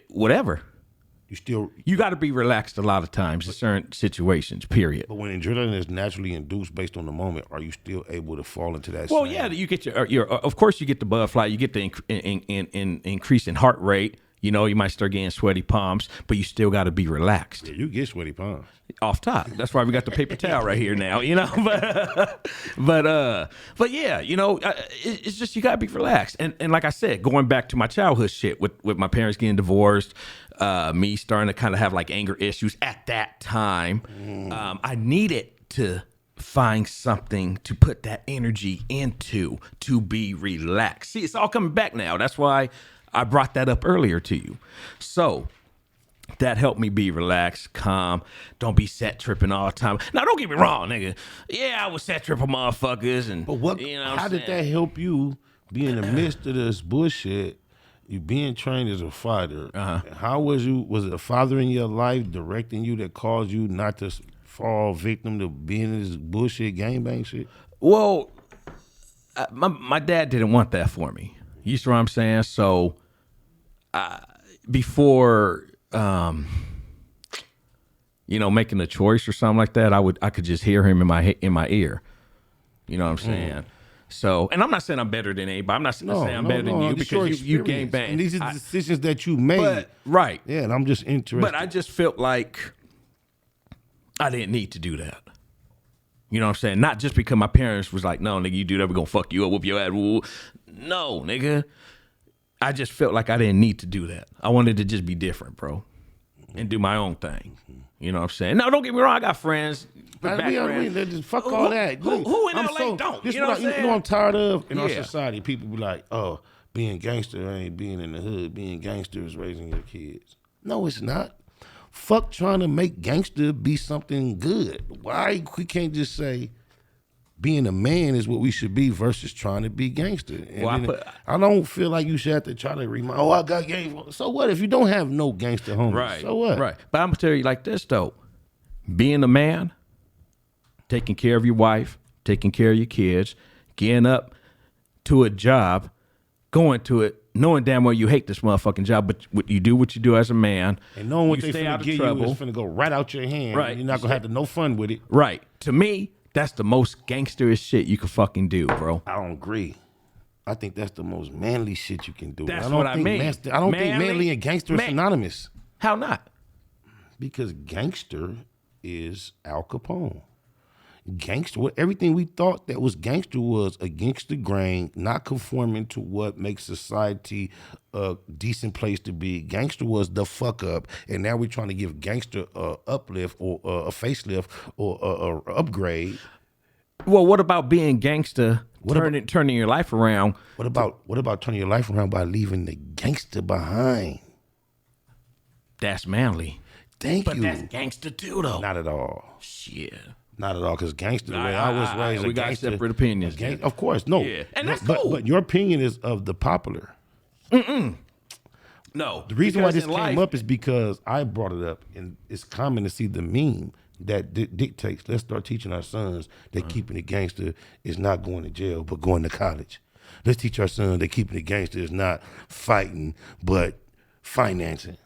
whatever. You got to be relaxed a lot of times in certain situations, period. But when adrenaline is naturally induced based on the moment, are you still able to fall into that? Well, same? yeah, you get your of course you get the butterfly, you get the increase in heart rate. You know, you might start getting sweaty palms, but you still got to be relaxed. Yeah, you get sweaty palms. Off top. That's why we got the paper towel right here now, you know. But yeah, you know, it's just you gotta be relaxed. And like I said, going back to my childhood shit with my parents getting divorced, me starting to kind of have like anger issues at that time, I needed to find something to put that energy into to be relaxed. See, it's all coming back now. That's why I brought that up earlier to you. So that helped me be relaxed, calm. Don't be set tripping all the time. Now, don't get me wrong, nigga. Yeah, I was set tripping motherfuckers, and But what? You know how did that help you be in the midst of this bullshit? You being trained as a fighter. How was you? Was it a father in your life directing you that caused you not to fall victim to being in this bullshit gangbang shit? Well, my dad didn't want that for me. You see what I'm saying? So before making a choice or something like that, I could just hear him in my ear. You know what I'm saying? So, and I'm not saying I'm better than anybody. I'm not saying I'm better than you, because you gang bang. And these are decisions that you made. But, right. Yeah, and I'm just interested. But I just felt like I didn't need to do that. You know what I'm saying? Not just because my parents was like, no, nigga, you do that, we're going to fuck you up, whoop your ass. No, nigga. I just felt like I didn't need to do that. I wanted to just be different, bro, and do my own thing. You know what I'm saying? No, don't get me wrong. I got friends. Just fuck all that. Who in LA don't? This You know what I'm saying? You know what I'm tired of? In our society, people be like, oh, being gangster ain't being in the hood. Being gangster is raising your kids. No, it's not. Fuck trying to make gangster be something good. Why we can't just say being a man is what we should be versus trying to be gangster? And I don't feel like you should have to try to remind, I got gangster. So what if you don't have no gangster homies? Right. So what? Right. But I'm going to tell you like this, though. Being a man, taking care of your wife, taking care of your kids, getting up to a job, going to it, knowing damn well you hate this motherfucking job, but you do what you do as a man. And knowing what they finna give you is finna go right out your hand. Right. You're not gonna have no fun with it. Right. To me, that's the most gangsterish shit you can fucking do, bro. I don't agree. I think that's the most manly shit you can do. That's what I mean. I don't think manly and gangster are synonymous. How not? Because gangster is Al Capone. Gangster, everything we thought that was gangster was against the grain, not conforming to what makes society a decent place to be. Gangster was the fuck up, and now we're trying to give gangster a uplift or a facelift or a upgrade. Well, what about being gangster, turning your life around? What about turning your life around by leaving the gangster behind? That's manly. Thank you. But that's gangster too, though. Not at all. Shit. Not at all, because gangster, the way I was raised, we got separate opinions. Of course, no. Yeah. And that's cool. But your opinion is of the popular. No. The reason why this came up is because I brought it up, and it's common to see the meme that dictates, let's start teaching our sons that keeping it gangster is not going to jail, but going to college. Let's teach our sons that keeping it gangster is not fighting, but financing.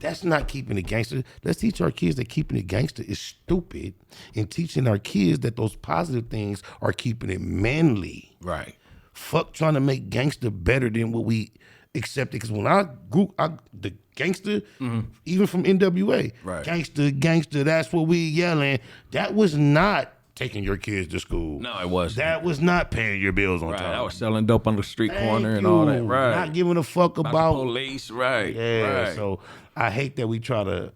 That's not keeping it gangster. Let's teach our kids that keeping it gangster is stupid, and teaching our kids that those positive things are keeping it manly. Right. Fuck trying to make gangster better than what we accepted. Because when I grew the gangster, even from NWA, right. Gangster, that's what we yelling. That was not taking your kids to school. No, it wasn't. That was not paying your bills on time. I was selling dope on the street corner and all that. Right. Not giving a fuck about the police. Right. Yeah. Right. So I hate that we try to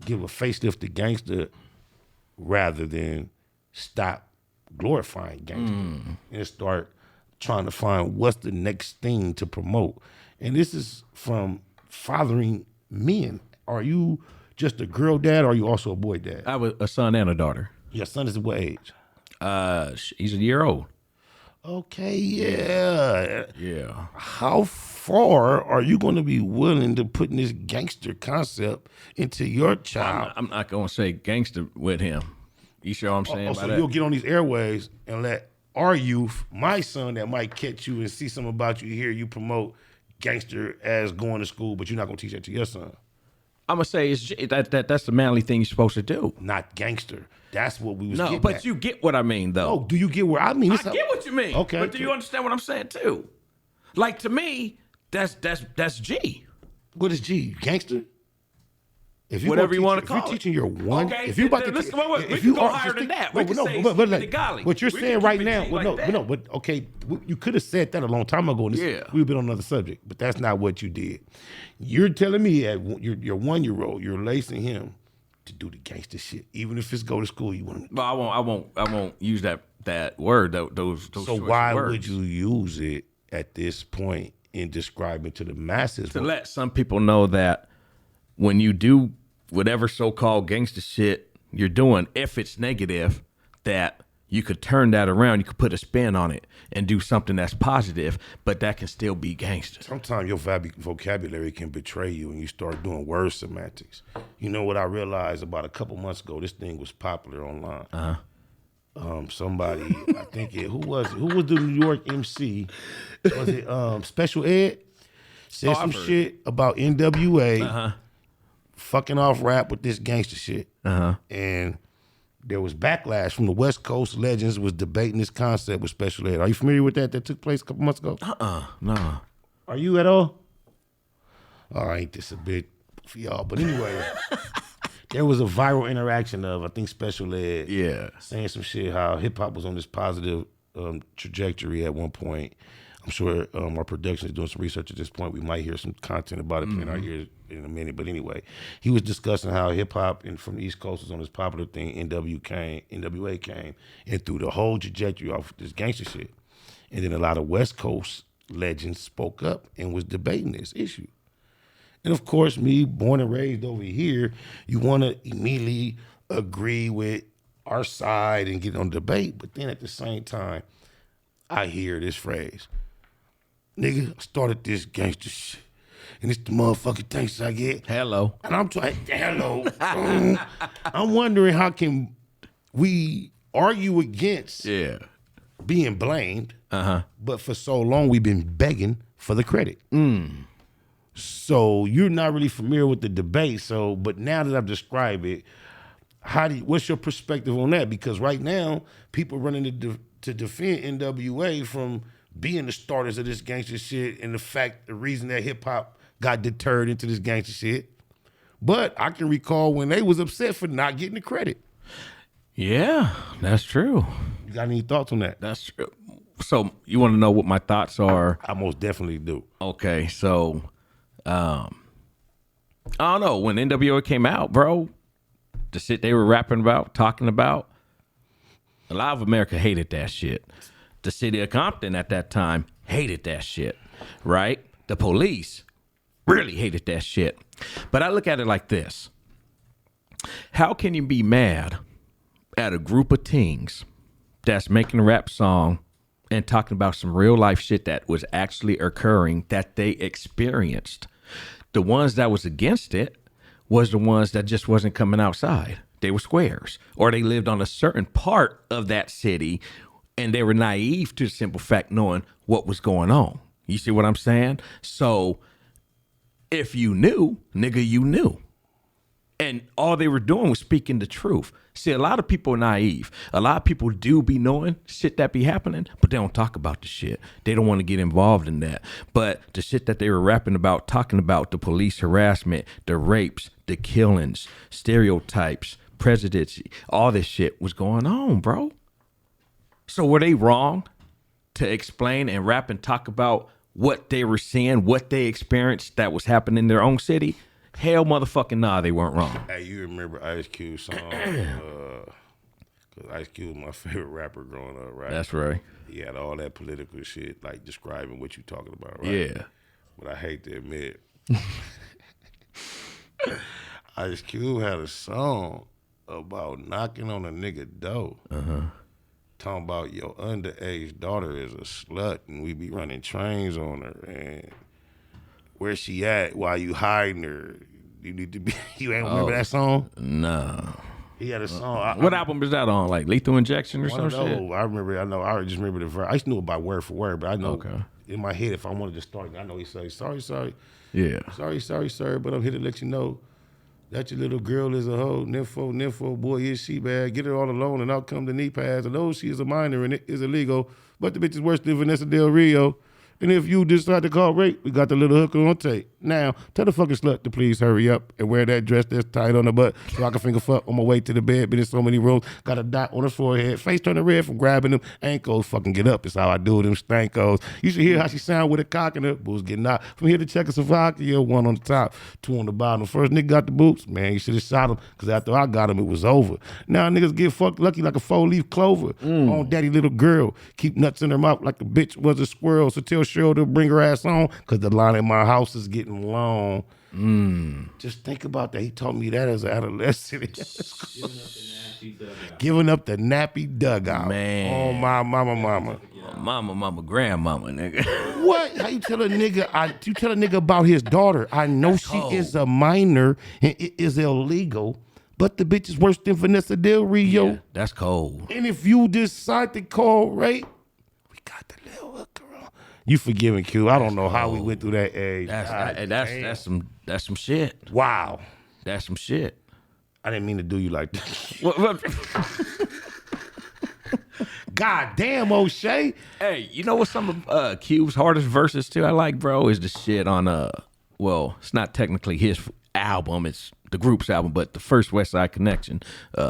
give a facelift to gangster rather than stop glorifying gangster and start trying to find what's the next thing to promote. And this is from fathering men are you just a girl dad or are you also a boy dad? I was a son and a daughter. Your son is what age? He's a year old. Okay, yeah. Yeah. How far are you going to be willing to put this gangster concept into your child? I'm not going to say gangster with him. You sure what I'm saying? So you'll get on these airways and let our youth, my son that might catch you and see something about you here, you promote gangster as going to school, but you're not going to teach that to your son. I'm going to say that's the manly thing you're supposed to do. Not gangster. That's what we was getting but at. you get what I mean, though. Oh, do you get where I mean? I get what you mean. Okay. But do you understand what I'm saying, too? Like, to me, that's G. What is G? Gangster? If Whatever you want to call it. If you're teaching your one, Okay, if you're about to, we can go higher than that. We can say the golly. What you're saying right now, okay, you could have said that a long time ago. And we've been on another subject, but that's not what you did. You're telling me at your 1-year-old, you're lacing him to do the gangster shit, even if it's go to school. You want to? Well, I won't use that word. Those. So why would you use it at this point in describing to the masses? To let some people know that when you do whatever so-called gangster shit you're doing, if it's negative, that you could turn that around, you could put a spin on it and do something that's positive, but that can still be gangster. Sometimes your vocabulary can betray you and you start doing word semantics. You know what I realized about a couple months ago, this thing was popular online. Somebody, I think who was the New York MC? Was it Special Ed? Said some shit about NWA fucking off rap with this gangster shit. And there was backlash from the West Coast legends was debating this concept with Special Ed. Are you familiar with that took place a couple months ago? No. Are you at all? All right, this a bit for y'all. But anyway, there was a viral interaction of, I think, Special Ed saying some shit, how hip-hop was on this positive trajectory at one point. I'm sure our production is doing some research at this point. We might hear some content about it in our ears in a minute. But anyway, he was discussing how hip-hop and from the East Coast was on this popular thing. NWA came and threw the whole trajectory off this gangster shit. And then a lot of West Coast legends spoke up and was debating this issue. And of course, me, born and raised over here, you want to immediately agree with our side and get on debate. But then at the same time, I hear this phrase, nigga, I started this gangster shit. And it's the motherfucking thanks I get. Hello. And I'm trying, hello. I'm wondering how can we argue against being blamed, but for so long we've been begging for the credit. So you're not really familiar with the debate. But now that I've described it, what's your perspective on that? Because right now, people running to defend NWA from being the starters of this gangster shit and the reason that hip hop got deterred into this gangster shit. But I can recall when they was upset for not getting the credit. Yeah, that's true. You got any thoughts on that? That's true. So you want to know what my thoughts are? I most definitely do. Okay, so I don't know. When NWA came out, bro, the shit they were rapping about, talking about, a lot of America hated that shit. The city of Compton at that time hated that shit, right? The police really hated that shit. But I look at it like this. How can you be mad at a group of teens that's making a rap song and talking about some real life shit that was actually occurring that they experienced? The ones that was against it was the ones that just wasn't coming outside. They were squares, or they lived on a certain part of that city and they were naive to the simple fact knowing what was going on. You see what I'm saying? So if you knew, nigga, you knew. And all they were doing was speaking the truth. See, a lot of people are naive. A lot of people do be knowing shit that be happening, but they don't talk about the shit. They don't want to get involved in that. But the shit that they were rapping about, talking about the police harassment, the rapes, the killings, stereotypes, presidency, all this shit was going on, bro. So were they wrong to explain and rap and talk about what they were seeing, what they experienced that was happening in their own city? Hell motherfucking nah, they weren't wrong. Hey, you remember Ice Cube's song? Because Ice Cube was my favorite rapper growing up, right? That's right. He had all that political shit, like describing what you talking about, right? Yeah. But I hate to admit, Ice Cube had a song about knocking on a nigga door. Talking about your underage daughter is a slut and we be running trains on her and where she at while you hiding her. You need to be. You ain't remember that song? No. He had a song. What album is that on? Like Lethal Injection or some shit? I remember. I know. I just remember the verse. I used to know it by word for word, but I know Okay. in my head if I wanted to start, I know he say, "Sorry, Yeah. sorry, sir, but I'm here to let you know that your little girl is a hoe. Nympho, boy, is she bad? Get her all alone and out come the knee pads. I know she is a minor and it is illegal, but the bitch is worse than Vanessa Del Rio. And if you decide to call rape, we got the little hooker on tape. Now, tell the fucking slut to please hurry up and wear that dress that's tight on her butt so I can finger fuck on my way to the bed. Been in so many rooms, got a dot on her forehead, face turning red from grabbing them ankles. Fucking get up, it's how I do them stankos. You should hear how she sound with a cock in her. Boots getting out. From here to Czechoslovakia, one on the top, two on the bottom. First nigga got the boots, man, you should have shot him because after I got him, it was over. Now niggas get fucked lucky like a 4-leaf clover on daddy little girl. Keep nuts in her mouth like the bitch was a squirrel. So tell Cheryl to bring her ass on because the line in my house is getting long. Just think about that. He told me that as an adolescent. Giving up the nappy dugout. Man. Oh, my mama. Mama, grandmama, nigga. What? How you tell a nigga? You tell a nigga about his daughter. I know she is a minor and it is illegal, but the bitch is worse than Vanessa Del Rio. Yeah, that's cold. And if you decide to call rape, we got the little hooker on. You forgiving, Q. I don't know how we went through that age. That's some shit. Wow. That's some shit. I didn't mean to do you like that. What? God damn, O'Shea. Hey, you know what some of Cube's hardest verses too I like, bro, is the shit on well, it's not technically his album, it's the group's album, but the first West Side Connection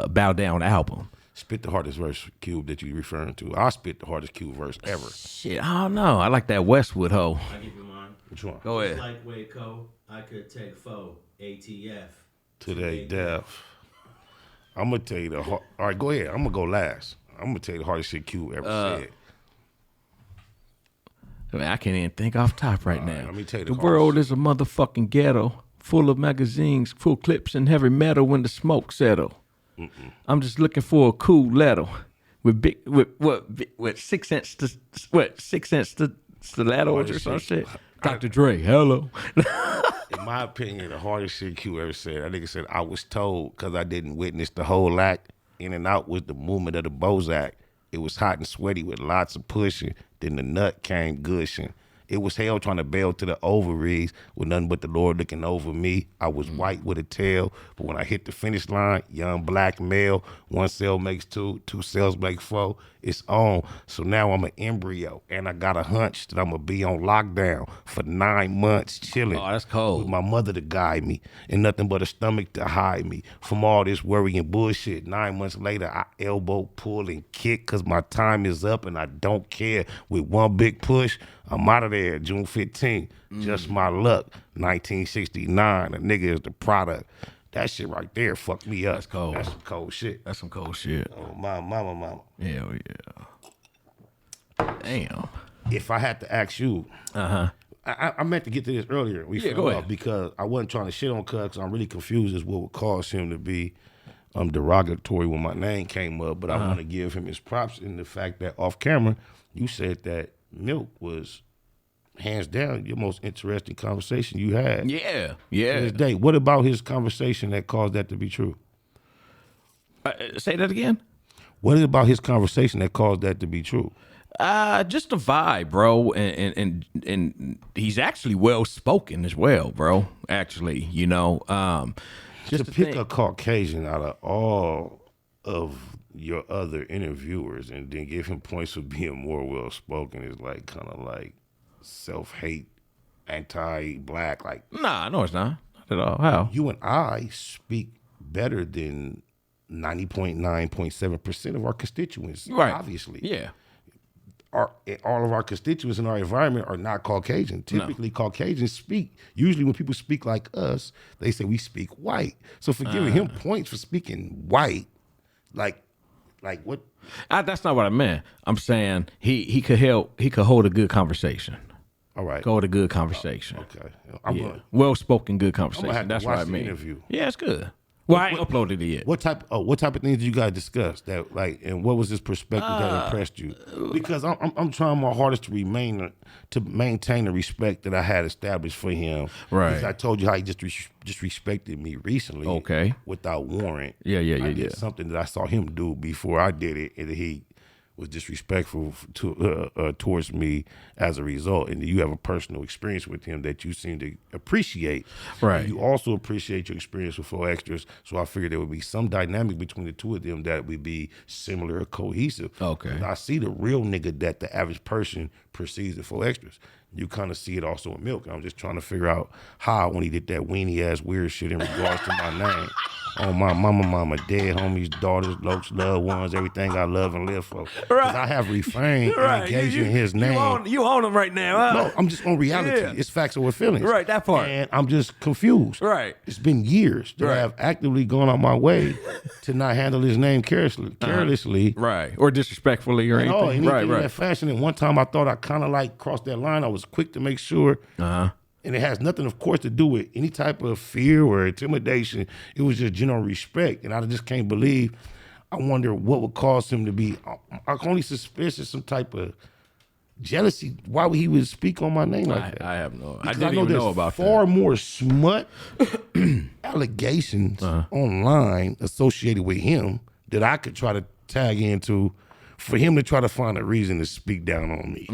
Bow Down album. Spit the hardest verse, Cube, that you referring to. I spit the hardest Cube verse ever. Shit, I don't know. I like that Westwood hoe. I give you mine. Which one? Go ahead. Like Waco, I could take foe, ATF. To they death. I'm going to tell you the hard. All right, go ahead. I'm going to go last. I'm going to tell you the hardest shit Cube ever said. I mean, I can't even think off top right now. let me tell you the the world is a motherfucking ghetto, full of magazines, full clips, and heavy metal when the smoke settle. I'm just looking for a cool letter with 6-inch stilettos or some shit. Dr. Dre, hello. In my opinion, the hardest shit Q ever said, that nigga said, I was told because I didn't witness the whole act. In and out was the movement of the Bozak. It was hot and sweaty with lots of pushing. Then the nut came gushing. It was hell trying to bail to the ovaries with nothing but the Lord looking over me. I was white with a tail, but when I hit the finish line, young black male, 1 cell makes 2, 2 cells make 4. It's on. So now I'm an embryo, and I got a hunch that I'm going to be on lockdown for 9 months chilling. Oh, that's cold. With my mother to guide me and nothing but a stomach to hide me from all this worry and bullshit. 9 months later, I elbow, pull, and kick because my time is up and I don't care. With one big push, I'm out of there June 15th. Just my luck. 1969. A nigga is the product. That shit right there fucked me up. That's cold. That's some cold shit. That's some cold shit. Oh, my mama. Hell yeah. Damn. If I had to ask you, I meant to get to this earlier. We fell go off ahead. because I wasn't trying to shit on Cuz because I'm really confused as what would cause him to be derogatory when my name came up. But I want to give him his props in the fact that off camera, you said that Milk was hands down your most interesting conversation you had. Yeah. To Yeah. this day. What about his conversation that caused that to be true? Say that again? What is it about his conversation that caused that to be true? Just a vibe, bro, and he's actually well spoken as well, bro. Actually, you know, just to pick a Caucasian out of all of your other interviewers and then give him points for being more well spoken is like kind of like self-hate, anti-black. Like, nah, no, it's not at all. How? you and I speak better than 90.9.7% of our constituents. Right. Obviously. Yeah. All of our constituents in our environment are not Caucasian. Typically, Caucasians speak. Usually, when people speak like us, they say we speak white. So, for giving him points for speaking white, like what? That's not what I meant. I'm saying he could hold a good conversation. All right. Call it a good conversation. Okay. Well spoken, good I'm conversation. gonna have That's to what watch I the mean. interview. Yeah, it's good. Well, I ain't uploaded it yet. What type of things did you guys discuss that like, and what was his perspective that impressed you? Because I'm trying my hardest to maintain the respect that I had established for him. Right. Because I told you how he just disrespected me recently. Okay. Without warrant. Yeah. I did something that I saw him do before I did it, and he was disrespectful towards me as a result. And you have a personal experience with him that you seem to appreciate. Right. And you also appreciate your experience with 4 Extras. So I figured there would be some dynamic between the two of them that would be similar or cohesive. Okay. I see the real nigga that the average person perceives the 4 Extras. You kind of see it also in Milk. I'm just trying to figure out how, when he did that weenie ass weird shit in regards to my name. On my mama, dead homies, daughters, Loc's, loved ones, everything I love and live for. Because I have refrained and engaged in his name. You own him right now, huh? No, I'm just on reality. Yeah. It's Factz Ova Feelinz. Right, that part. And I'm just confused. Right. It's been years that I have actively gone on my way to not handle his name carelessly. Right. Or disrespectfully or anything. Anything Right. in that fashion. And one time I thought I kind of like crossed that line. I was quick to make sure. And it has nothing, of course, to do with any type of fear or intimidation. It was just general respect. And I just can't believe. I wonder what would cause him to be. I can only suspicious some type of jealousy. Why would he would speak on my name like that? I have no. I Because didn't even know about far that. more smut allegations online associated with him that I could try to tag into for him to try to find a reason to speak down on me.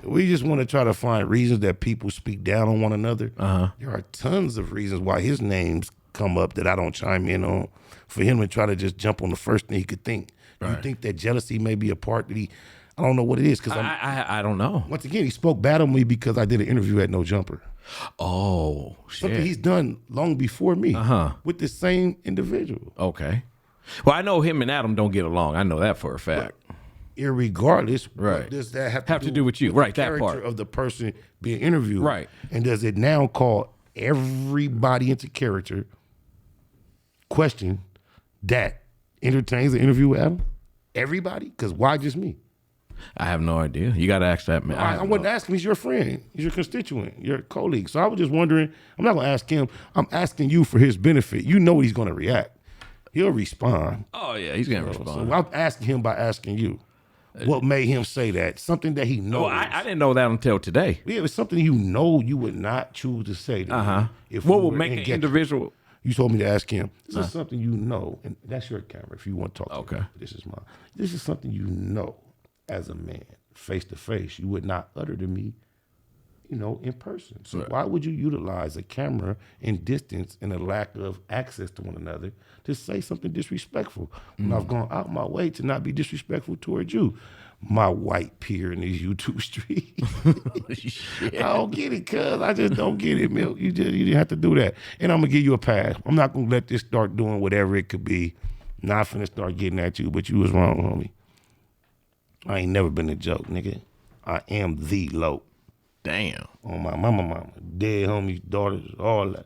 We just want to try to find reasons that people speak down on one another. There are tons of reasons why his names come up that I don't chime in on, for him to try to just jump on the first thing he could think. You think that jealousy may be a part that I don't know what it is. Because I don't know. once again, he spoke bad on me because I did an interview at No Jumper. Oh, shit. Something he's done long before me with the same individual. Okay. Well, I know him and Adam don't get along. I know that for a fact. Irregardless, Right. what does that Have to do with you? Right, the that character part. of the person being interviewed. Right. And does it now call everybody into character question that entertains the interview with Adam? Everybody? Because why just me? I have no idea. You got to ask that man. I wasn't asking. He's your friend. He's your constituent. Your colleague. So I was just wondering. I'm not going to ask him. I'm asking you for his benefit. You know he's going to react. He'll respond. Oh, yeah, he's going to respond. So I'm asking him by asking you. What made him say that? Something that he knows. Well, I didn't know that until today. Yeah, it's something you know you would not choose to say to me. If What we would were make an engaged. individual? You told me to ask him. This is something you know, and that's your camera if you want to talk to Okay. me. This is mine. This is something you know as a man, face to face. You would not utter to me, in person. So why would you utilize a camera in distance and a lack of access to one another to say something disrespectful when I've gone out my way to not be disrespectful towards you, my white peer in these YouTube streets? I don't get it, cuz. I just don't get it, Milk. You didn't have to do that. And I'm gonna give you a pass. I'm not gonna let this start doing whatever it could be. Not finna start getting at you, but you was wrong, homie. I ain't never been a joke, nigga. I am the Loc. Damn. On my mama, dead homies, daughters, all that.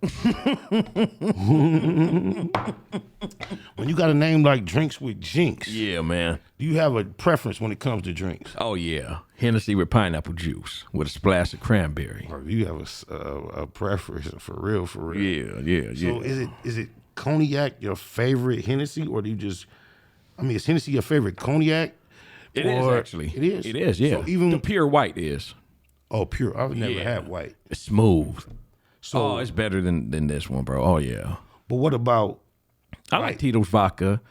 When you got a name like Drinks with Jinx, Yeah, man. do you have a preference when it comes to drinks? Oh, yeah. Hennessy with pineapple juice with a splash of cranberry. Or do you have a preference for real? Yeah. So is it cognac your favorite Hennessy, or do you just? I mean, is Hennessy your favorite cognac? It is actually. It is. It is. Yeah. So even the pure white is. Oh, pure. I've never had white. It's smooth. So, It's better than this one, bro. Oh yeah. but what about? I like Tito's vodka.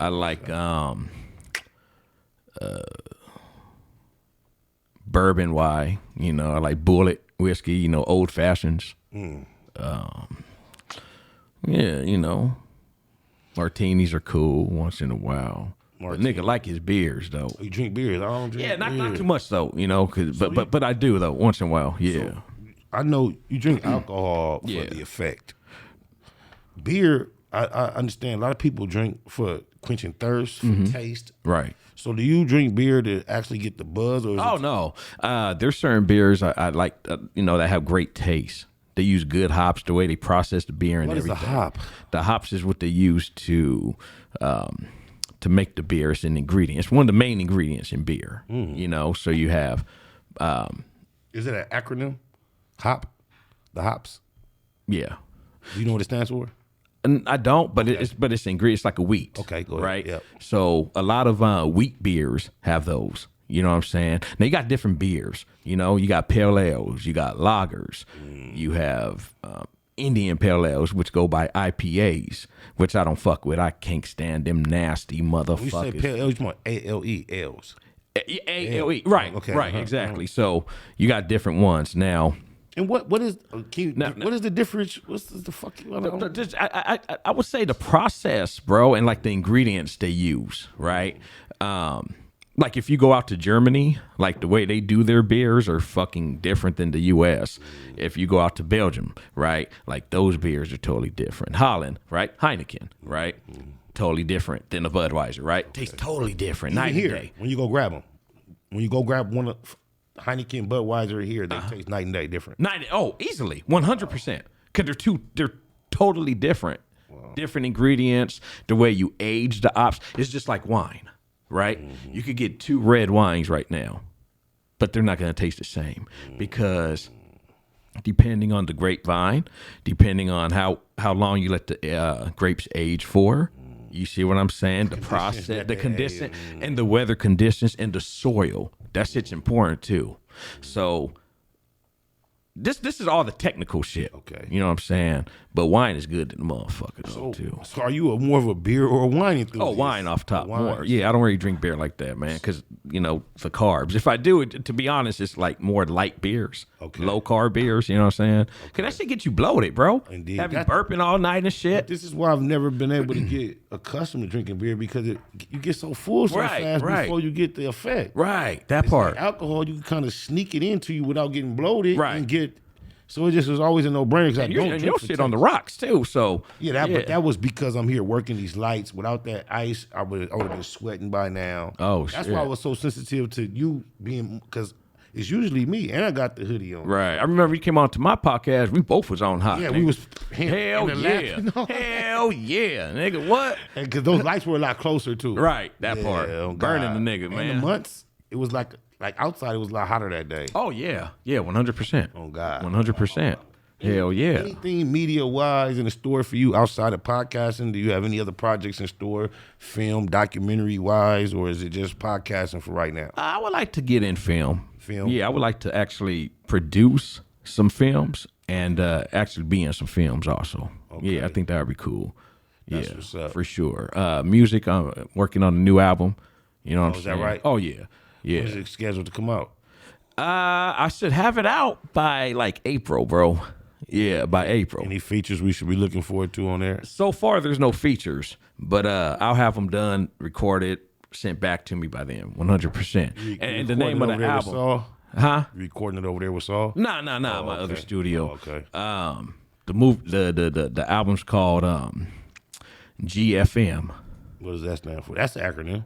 I like bourbon Y. I like Bullet whiskey. Old fashions. Yeah. Martinis are cool once in a while. But nigga like his beers though. You drink beers? I don't drink. Yeah, not beer. too much though. But I do though once in a while. Yeah. I know you drink alcohol for the effect. Beer, I understand. A lot of people drink for quenching thirst, for taste. Right. So do you drink beer to actually get the buzz? Or is Oh no, there's certain beers I like. That have great taste. They use good hops, the way they process the beer and What is everything. the hop? The hops is what they use to make the beer. It's an ingredient. It's one of the main ingredients in beer. So you have. Is Is it an acronym? HOP? The hops? Yeah. Do you know what it stands for? And I don't, but it's ingredients like a wheat. Okay, go ahead. Right? Yep. So a lot of wheat beers have those. You know what I'm saying? Now you got different beers. You know, you got pale ales, you got lagers, you have Indian pale ales, which go by IPAs, which I don't fuck with. I can't stand them nasty motherfuckers. You say pale ales, you want ALE ales. ALE, right? Okay, right, exactly. So you got different ones now. And what is what is the difference? What's the fuck? I would say the process, bro, and like the ingredients they use, right? Like if you go out to Germany, like the way they do their beers are fucking different than the U.S. If you go out to Belgium, right, like those beers are totally different. Holland, right, Heineken, right, totally different than a Budweiser, right? Tastes totally different. Night and day. When you go grab them, when you go grab one of Heineken, Budweiser here, they taste night and day different. Easily, 100%. Because they're totally different. Wow. Different ingredients, the way you age the hops. It's just like wine, right? Mm-hmm. You could get 2 red wines right now, but they're not going to taste the same because depending on the grapevine, depending on how long you let the grapes age for, you see what I'm saying? The process, the condition, and the weather conditions, and the soil. That shit's important too. So this is all the technical shit. Okay. You know what I'm saying? But wine is good to the motherfucker though, too. So are you more of a beer or a wine enthusiast? Oh, wine off top more. Yeah, I don't really drink beer like that, man, because, for carbs. If I do it, to be honest, it's like more light beers. Okay. Low carb beers, you know what I'm saying? Because that shit get you bloated, bro. Indeed. Have you burping all night and shit. This is why I've never been able to get accustomed to drinking beer because you get so full so fast before you get the effect. Right, that part. Like alcohol, you can kind of sneak it into you without getting bloated. Right. And get... So it just was always a no-brainer because I don't drink your shit on the rocks too. So but that was because I'm here working these lights. Without that ice, I would have been sweating by now. Oh, that's why I was so sensitive to you being because it's usually me, and I got the hoodie on. Right. I remember you came on to my podcast. We both was on hot. Yeah, nigga. we was. Hell yeah, hell yeah, nigga. What? Because those lights were a lot closer too. Right. That part burning the nigga, man. And the months, it was like outside, it was a lot hotter that day. Oh yeah, 100%. Oh God, 100%. Hell yeah. Anything media-wise in the store for you outside of podcasting? Do you have any other projects in store, film, documentary-wise, or is it just podcasting for right now? I would like to get in film. Film? Yeah, I would like to actually produce some films and actually be in some films also. Okay. Yeah, I think that would be cool. That's what's up. For sure. Music, I'm working on a new album. You know what I'm saying? Is that right? Oh, yeah. Yeah. When is it scheduled to come out? I should have it out by like April, bro. Yeah, by April. Any features we should be looking forward to on there? So far, there's no features, but I'll have them done, recorded, sent back to me by then, 100%. And the name of the album, You recording it over there with Saul? Nah, my other studio. Oh, okay. The album's called GFM. What does that stand for? That's the acronym.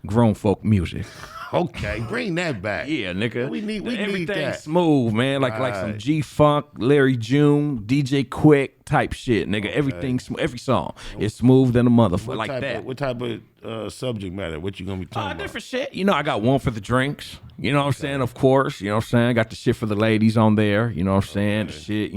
Grown Folk Music. Okay, bring that back. Yeah, nigga. We need everything that. Smooth, man. Like some G-Funk, Larry June, DJ Quick type shit, nigga. Okay. Everything, every song is smooth than a motherfucker like that. What type of subject matter? What you gonna be talking about? Different shit. I got one for the drinks. You know what I'm saying? Of course. You know what I'm saying? I got the shit for the ladies on there. You know what I'm saying? The shit,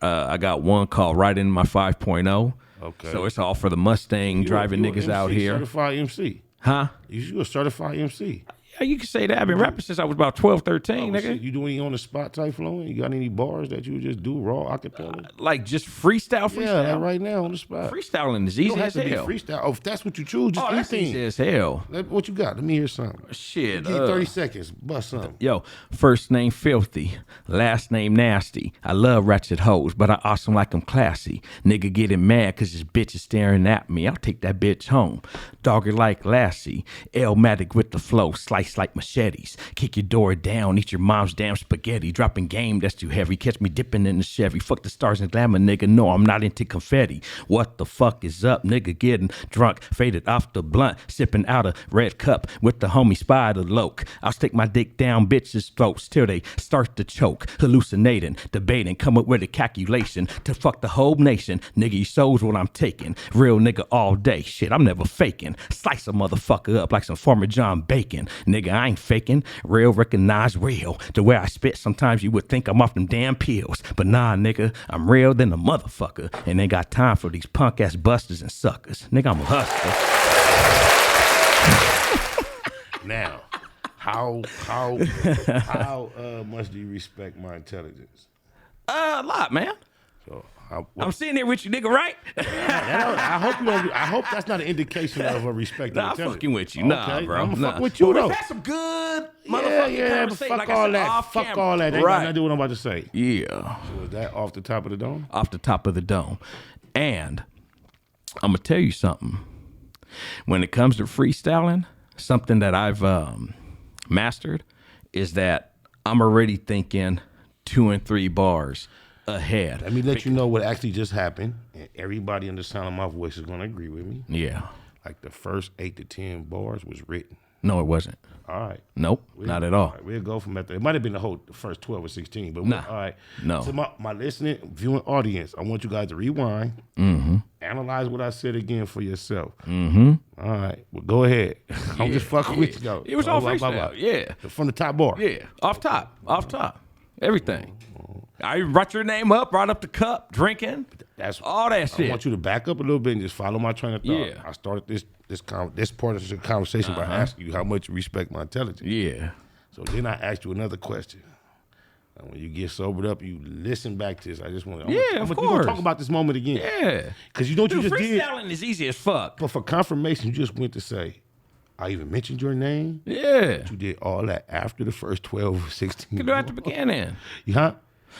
I got one called Right In My 5.0. Okay. So it's all for the Mustang driving niggas out here. Certified MC. Huh? You a certified MC. Yeah, you can say that. I've been rapping since I was about 12, 13, nigga. Shit. You do any on the spot type flowing? You got any bars that you would just do raw acapella? Like just freestyle? Yeah, like right now on the spot. Freestyling is easy as hell. Freestyle. Oh, if that's what you choose, just that's anything. Easy as hell. What you got? Let me hear something. Shit. Give you 30 seconds. Bust something. Yo, first name Filthy, last name Nasty. I love ratchet hoes, but I awesome like I'm classy. Nigga getting mad cause his bitch is staring at me. I'll take that bitch home. Dogger like Lassie. Elmatic with the flow, slice like machetes. Kick your door down, eat your mom's damn spaghetti. Dropping game that's too heavy. Catch me dipping in the Chevy. Fuck the stars and glamour, nigga. No, I'm not into confetti. What the fuck is up, nigga? Getting drunk, faded off the blunt, sipping out a red cup with the homie Spider Loc. I'll stick my dick down bitches' throats till they start to choke. Hallucinating, debating, come up with a calculation to fuck the whole nation. Nigga, you soul's what I'm taking. Real nigga all day. Shit, I'm never faking. Slice a motherfucker up like some former John Bacon. Nigga, Nigga, I ain't faking. Real recognize real. The way I spit, sometimes you would think I'm off them damn pills. But nah, nigga, I'm real than a motherfucker. And ain't got time for these punk ass busters and suckers. Nigga, I'm a hustler. Now, how much do you respect my intelligence? A lot, man. So I'm sitting there with you, nigga, right? I hope you don't. I hope that's not an indication of a respect. Nah, I'm fucking with you. Nah, bro. I'm nah. fucking with you, though. We've had some good motherfucking But conversation. fuck like all I said, that. off Fuck camera. all that. Ain't got nothing to do with what I'm about to say. Yeah. So is that off the top of the dome? Off the top of the dome. And I'm going to tell you something. When it comes to freestyling, something that I've mastered is that I'm already thinking 2 and 3 bars ahead. Let me let you know what actually just happened, and everybody in the sound of my voice is going to agree with me. Yeah. Like the first 8 to 10 bars was written. No, it wasn't. All right. Nope, not at all. Right, we'll go from that. It might have been the first 12 or 16, but Nah, all right. no. To my listening, viewing audience, I want you guys to rewind, analyze what I said again for yourself. All right. Well, go ahead. I'm just fucking with you, though. It was all freestyle. Yeah. From the top bar. Yeah. Off top. Everything. I brought your name up, brought up the cup, drinking. That's all that shit. I want you to back up a little bit and just follow my train of thought. Yeah. I started this part of the conversation by asking you how much you respect my intelligence. Yeah. So then I asked you another question. And when you get sobered up, you listen back to this. I just want to. Of course. We're gonna talk about this moment again. Yeah. Because you know what you just did. Freestyling is easy as fuck. But for confirmation, you just went to say, I even mentioned your name. Yeah. But you did all that after the first 12 or 16. You can do it at the beginning. Huh?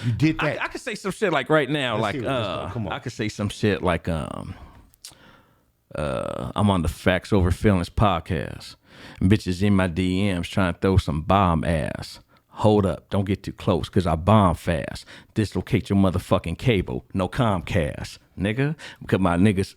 You did that. I could say some shit like right now, Let's hear it. Let's go. Come on. I could say some shit like I'm on the Factz Ova Feelinz podcast. And bitches in my DMs trying to throw some bomb ass. Hold up, don't get too close, cause I bomb fast. Dislocate your motherfucking cable, no Comcast, nigga. Because my niggas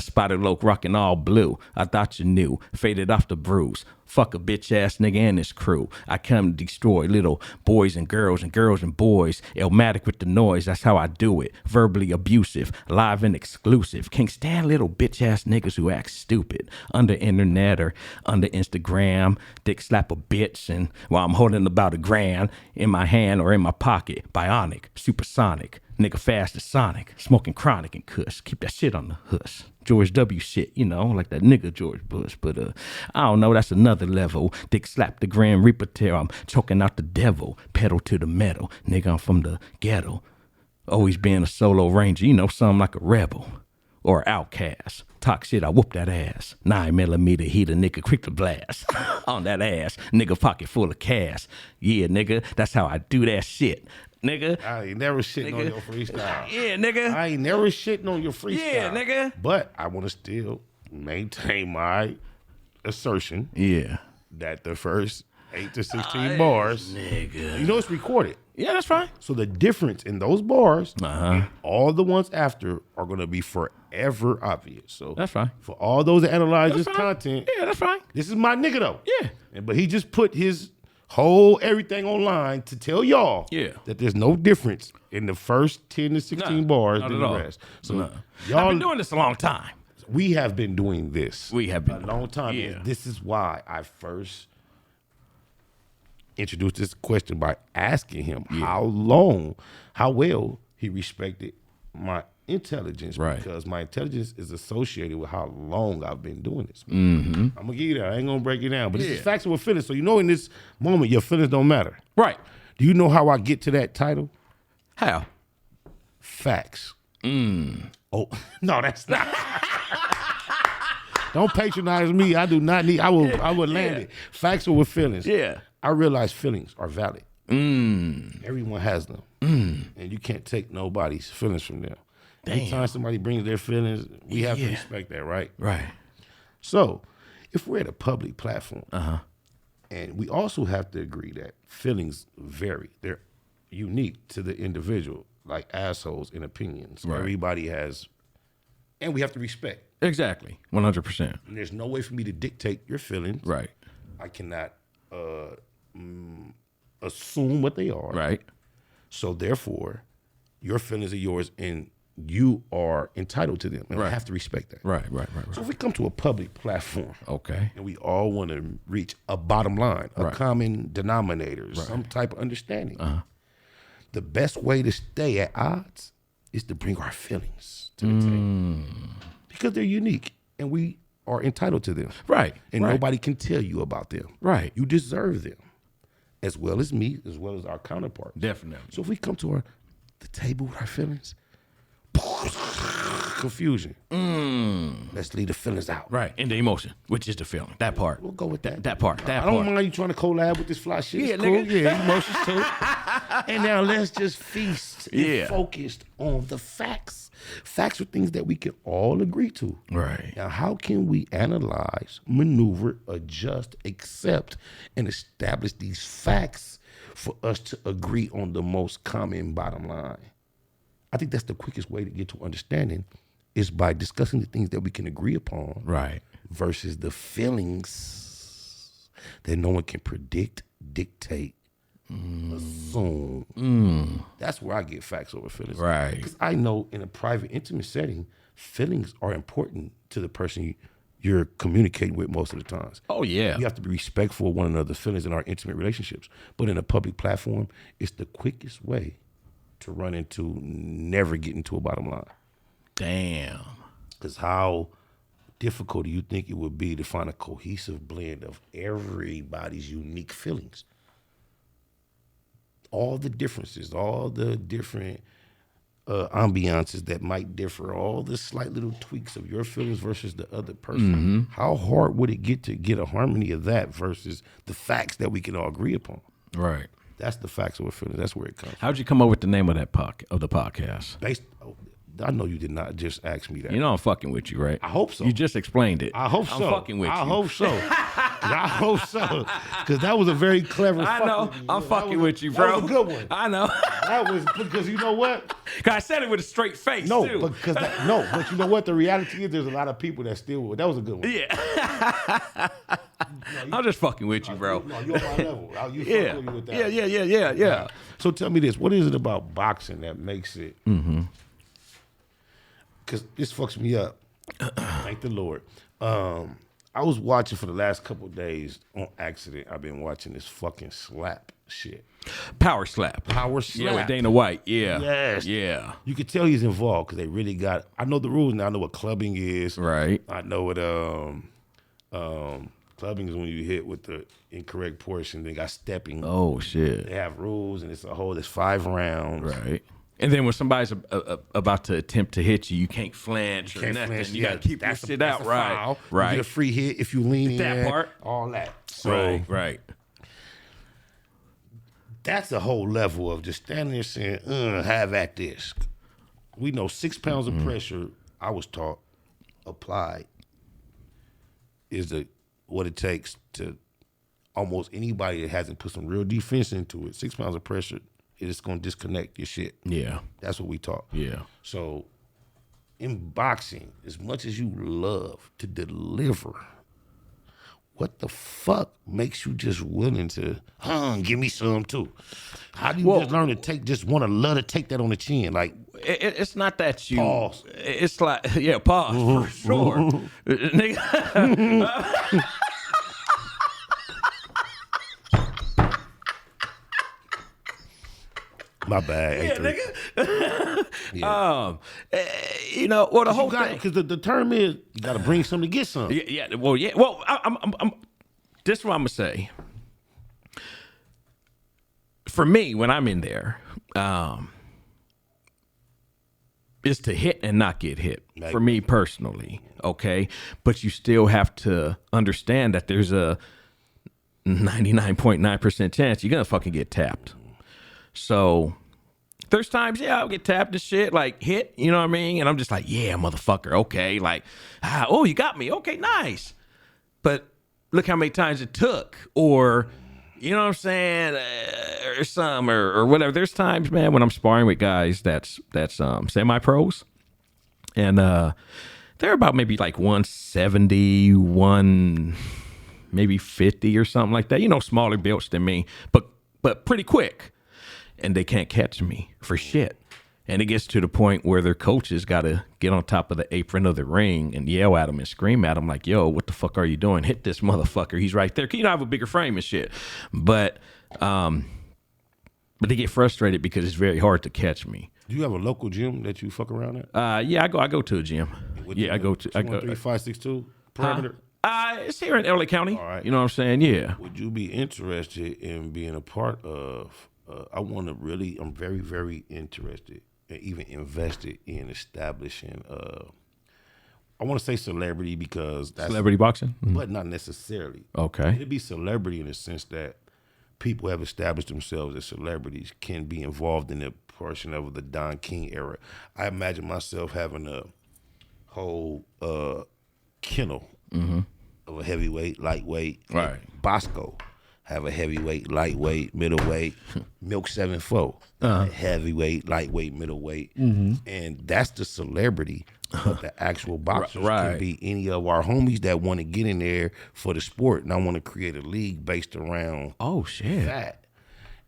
Spider Loc rocking all blue. I thought you knew, faded off the bruise. Fuck a bitch ass nigga and his crew. I come to destroy little boys and girls and boys. Illmatic with the noise, that's how I do it. Verbally abusive, live and exclusive. Can't stand little bitch ass niggas who act stupid. Under internet or under Instagram. Dick slap a bitch and while I'm holding about a grand in my hand or in my pocket. Bionic, supersonic. Nigga fast as Sonic, smoking chronic and cuss. Keep that shit on the hush. George W. shit, you know, like that nigga George Bush. But I don't know, that's another level. Dick slap the Grand Reaper tail. I'm choking out the devil. Pedal to the metal. Nigga, I'm from the ghetto. Always being a solo ranger, you know, something like a rebel. Or outcast. Talk shit, I whoop that ass. 9mm heater, nigga, quick to blast. On that ass. Nigga pocket full of cash. Yeah, nigga, that's how I do that shit. Nigga. I ain't never shitting on your freestyle. Yeah, nigga. I ain't never shitting on your freestyle. Yeah, nigga. But I want to still maintain my assertion. Yeah. That the first 8 to 16 bars, nigga. You know it's recorded. Yeah, that's fine. So the difference in those bars, and all the ones after, are going to be forever obvious. So that's fine. For all those that analyze this content, yeah, that's fine. This is my nigga though. Yeah. But he just put his whole everything online to tell y'all that there's no difference in the first 10 to 16 bars than the rest. So y'all, I've been doing this a long time. We have been doing this. We have been a long time. Yeah. This is why I first introduced this question by asking him how well he respected my intelligence, because my intelligence is associated with how long I've been doing this. I'm gonna give you that. I ain't gonna break it down, but this is Factz Ova Feelinz. So you know, in this moment, your feelings don't matter. Right. Do you know how I get to that title? How? Facts. Oh no, that's not. Don't patronize me. I do not need. I will land it. Factz Ova Feelinz. Yeah. I realize feelings are valid. Everyone has them, and you can't take nobody's feelings from them. Anytime somebody brings their feelings, we have to respect that, right? Right. So, if we're at a public platform, and we also have to agree that feelings vary. They're unique to the individual, like assholes and opinions. Right. Everybody has, and we have to respect. Exactly, 100%. And there's no way for me to dictate your feelings. Right. I cannot assume what they are. Right. So therefore, your feelings are yours, and you are entitled to them, and I have to respect that. Right. So if we come to a public platform, Okay. and we all want to reach a bottom line, a common denominator, some type of understanding, the best way to stay at odds is to bring our feelings to the table, because they're unique and we are entitled to them. Right. And nobody can tell you about them. Right. You deserve them, as well as me, as well as our counterparts. Definitely. So if we come to the table with our feelings, confusion. Let's leave the feelings out. Right. And the emotion, which is the feeling. That part. We'll go with that. That part. I don't mind you trying to collab with this fly shit. Yeah, it's cool. nigga. Yeah, emotions too. And now let's just feast and focus on the facts. Facts are things that we can all agree to. Right. Now, how can we analyze, maneuver, adjust, accept, and establish these facts for us to agree on the most common bottom line? I think that's the quickest way to get to understanding, is by discussing the things that we can agree upon, Right. versus the feelings that no one can predict, dictate, assume. That's where I get facts over feelings. Right. Because I know in a private, intimate setting, feelings are important to the person you're communicating with most of the times. Oh, yeah. You have to be respectful of one another's feelings in our intimate relationships. But in a public platform, it's the quickest way to run into never getting to a bottom line. Damn. Because how difficult do you think it would be to find a cohesive blend of everybody's unique feelings? All the differences, all the different ambiances that might differ, all the slight little tweaks of your feelings versus the other person. How hard would it get to get a harmony of that versus the facts that we can all agree upon? Right. That's the facts of a feeling. That's where it comes from. How'd you come up with the name of that podcast? I know you did not just ask me that. You know I'm fucking with you, right? I hope so. You just explained it. I hope so. I'm fucking with you. I hope so. I hope so. Because that was a very clever I know. fucking- I'm fucking with you, bro. That was a good one. I know. That was because you know what? I said it with a straight face, No, too. but you know what? The reality is there's a lot of people that still. That was a good one. Yeah. I'm just fucking with you, bro. No, you're on my level. You Yeah. fuck with me with that. Yeah. So tell me this: what is it about boxing that makes it? Because this fucks me up. Thank the Lord. I was watching for the last couple of days on accident. I've been watching this fucking slap shit. Power slap. Power slap. Yeah, with Dana White. Yeah. Yes. Yeah. You could tell he's involved because they really got. I know the rules now. I know what clubbing is. Right. I know what clubbing is when you hit with the incorrect portion. They got stepping. Oh, shit. They have rules, and it's 5 rounds. Right. And then when somebody's about to attempt to hit you, you can't flinch or nothing. Flinch. You got to keep your shit out. Right. Foul. Right. You get a free hit if you lean That in. part. All that. So Right. that's a whole level of just standing there saying, have at this. We know 6 pounds of pressure, I was taught, applied, is what it takes to almost anybody that hasn't put some real defense into it. 6 pounds of pressure, it's going to disconnect your shit. Yeah. That's what we taught. Yeah. So in boxing, as much as you love to deliver, what the fuck makes you just willing to, give me some too? How do you just learn to love to take that on the chin? Like, It's not that you. Pause. It's like, yeah, pause for sure. Nigga. my bad. Nigga. Yeah. You know, well, the whole thing. Because the term is, you got to bring something to get something. Yeah. Well, yeah. Well, I'm. This is what I'm gonna say. For me, when I'm in there, is to hit and not get hit. For me personally, okay. But you still have to understand that there's a 99.9% chance you're gonna fucking get tapped. So there's times, I'll get tapped and shit, like hit, you know what I mean? And I'm just like, yeah, motherfucker, okay. Like, oh, you got me. Okay, nice. But look how many times it took, or, you know what I'm saying? Or whatever. There's times, man, when I'm sparring with guys that's semi-pros. And they're about maybe like 170, maybe 50 or something like that. You know, smaller builds than me, but pretty quick. And they can't catch me for shit. And it gets to the point where their coaches got to get on top of the apron of the ring and yell at them and scream at them like, yo, what the fuck are you doing? Hit this motherfucker. He's right there. You know, I have a bigger frame and shit. But they get frustrated because it's very hard to catch me. Do you have a local gym that you fuck around at? Yeah, I go to a gym. I go to 213-562 perimeter. It's here in LA County. All right. You know what I'm saying? Yeah. Would you be interested in being a part of? I'm very, very interested and even invested in establishing. I want to say celebrity because that's Celebrity boxing, but not necessarily. Okay. It'd be celebrity in the sense that people have established themselves as celebrities can be involved in the portion of the Don King era. I imagine myself having a whole kennel of a heavyweight, lightweight, Right. Bosco have a heavyweight, lightweight, middleweight, Milk 7-4, heavyweight, lightweight, middleweight, and that's the celebrity. But the actual boxers can be any of our homies that want to get in there for the sport, and I want to create a league based around that.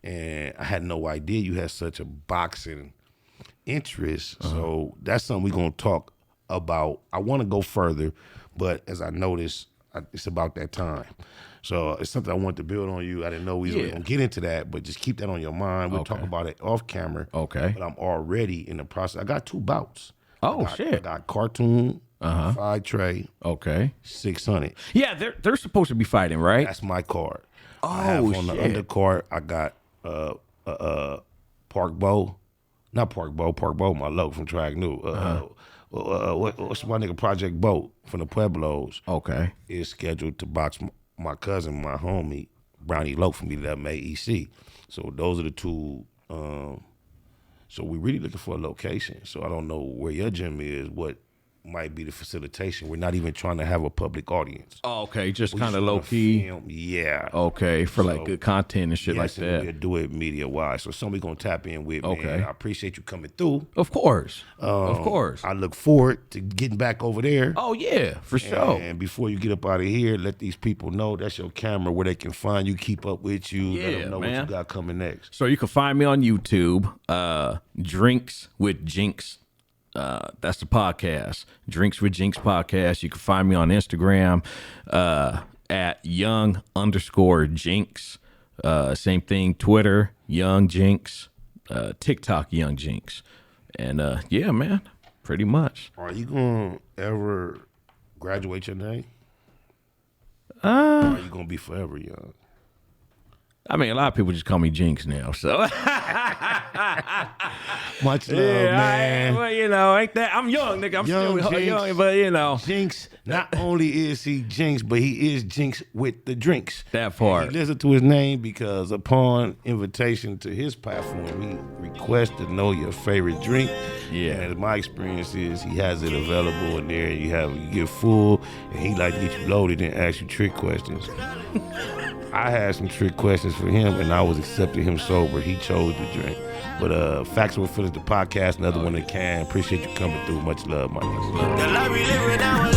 And I had no idea you had such a boxing interest, so that's something we're gonna talk about. I want to go further, but as I noticed, it's about that time. So it's something I want to build on you. I didn't know we were going to get into that, but just keep that on your mind. We'll talk about it off camera. Okay. But I'm already in the process. I got 2 bouts. Oh, I got Cartoon, 5 Trey, Okay. 600. Yeah, they're supposed to be fighting, right? That's my card. Oh, I have on the shit. undercard, I got Park Bow. Not Park Bow, my loc from Track New. What's my nigga Project Boat from the Pueblos? Okay. Is scheduled to box my cousin, my homie, Brownie Loc from EC. So those are the 2. So we're really looking for a location. So I don't know where your gym is, what might be the facilitation. We're not even trying to have a public audience. Oh, okay, just We kind of just low wanna key. film. Yeah. Okay, for like So, good content and shit like Yes, and that. we'll do it media wise. So somebody gonna tap in with Okay. man. I appreciate you coming through. Of course. Of course. I look forward to getting back over there. Oh yeah, for sure. And before you get up out of here, let these people know that's your camera, where they can find you, keep up with you, let Yeah, them know man. what you got coming next. So you can find me on YouTube, Drinks with Jinx. That's the podcast, Drinks with Jinx podcast. You can find me on Instagram at young_Jinx. Same thing, Twitter, Young Jinx, TikTok, Young Jinx. And yeah, man, pretty much. Are you gonna ever graduate your name? Or are you gonna be forever young? I mean, a lot of people just call me Jinx now, so Much love, yeah, man. well, you know, ain't that I'm young, nigga. I'm Young still Jinx. young, but you know, Jinx, not only is he Jinx, but he is Jinx with the drinks. that part. He listen to his name because upon invitation to his platform, he requests to know your favorite drink. Yeah. And my experience is he has it available in there. You get full, and he like to get you loaded and ask you trick questions. I had some trick questions for him, and I was accepting him sober. He chose to drink. But Factz Ova Feelinz, the podcast, another one that can. Appreciate you coming through. Much love, my nigga. The life we live in now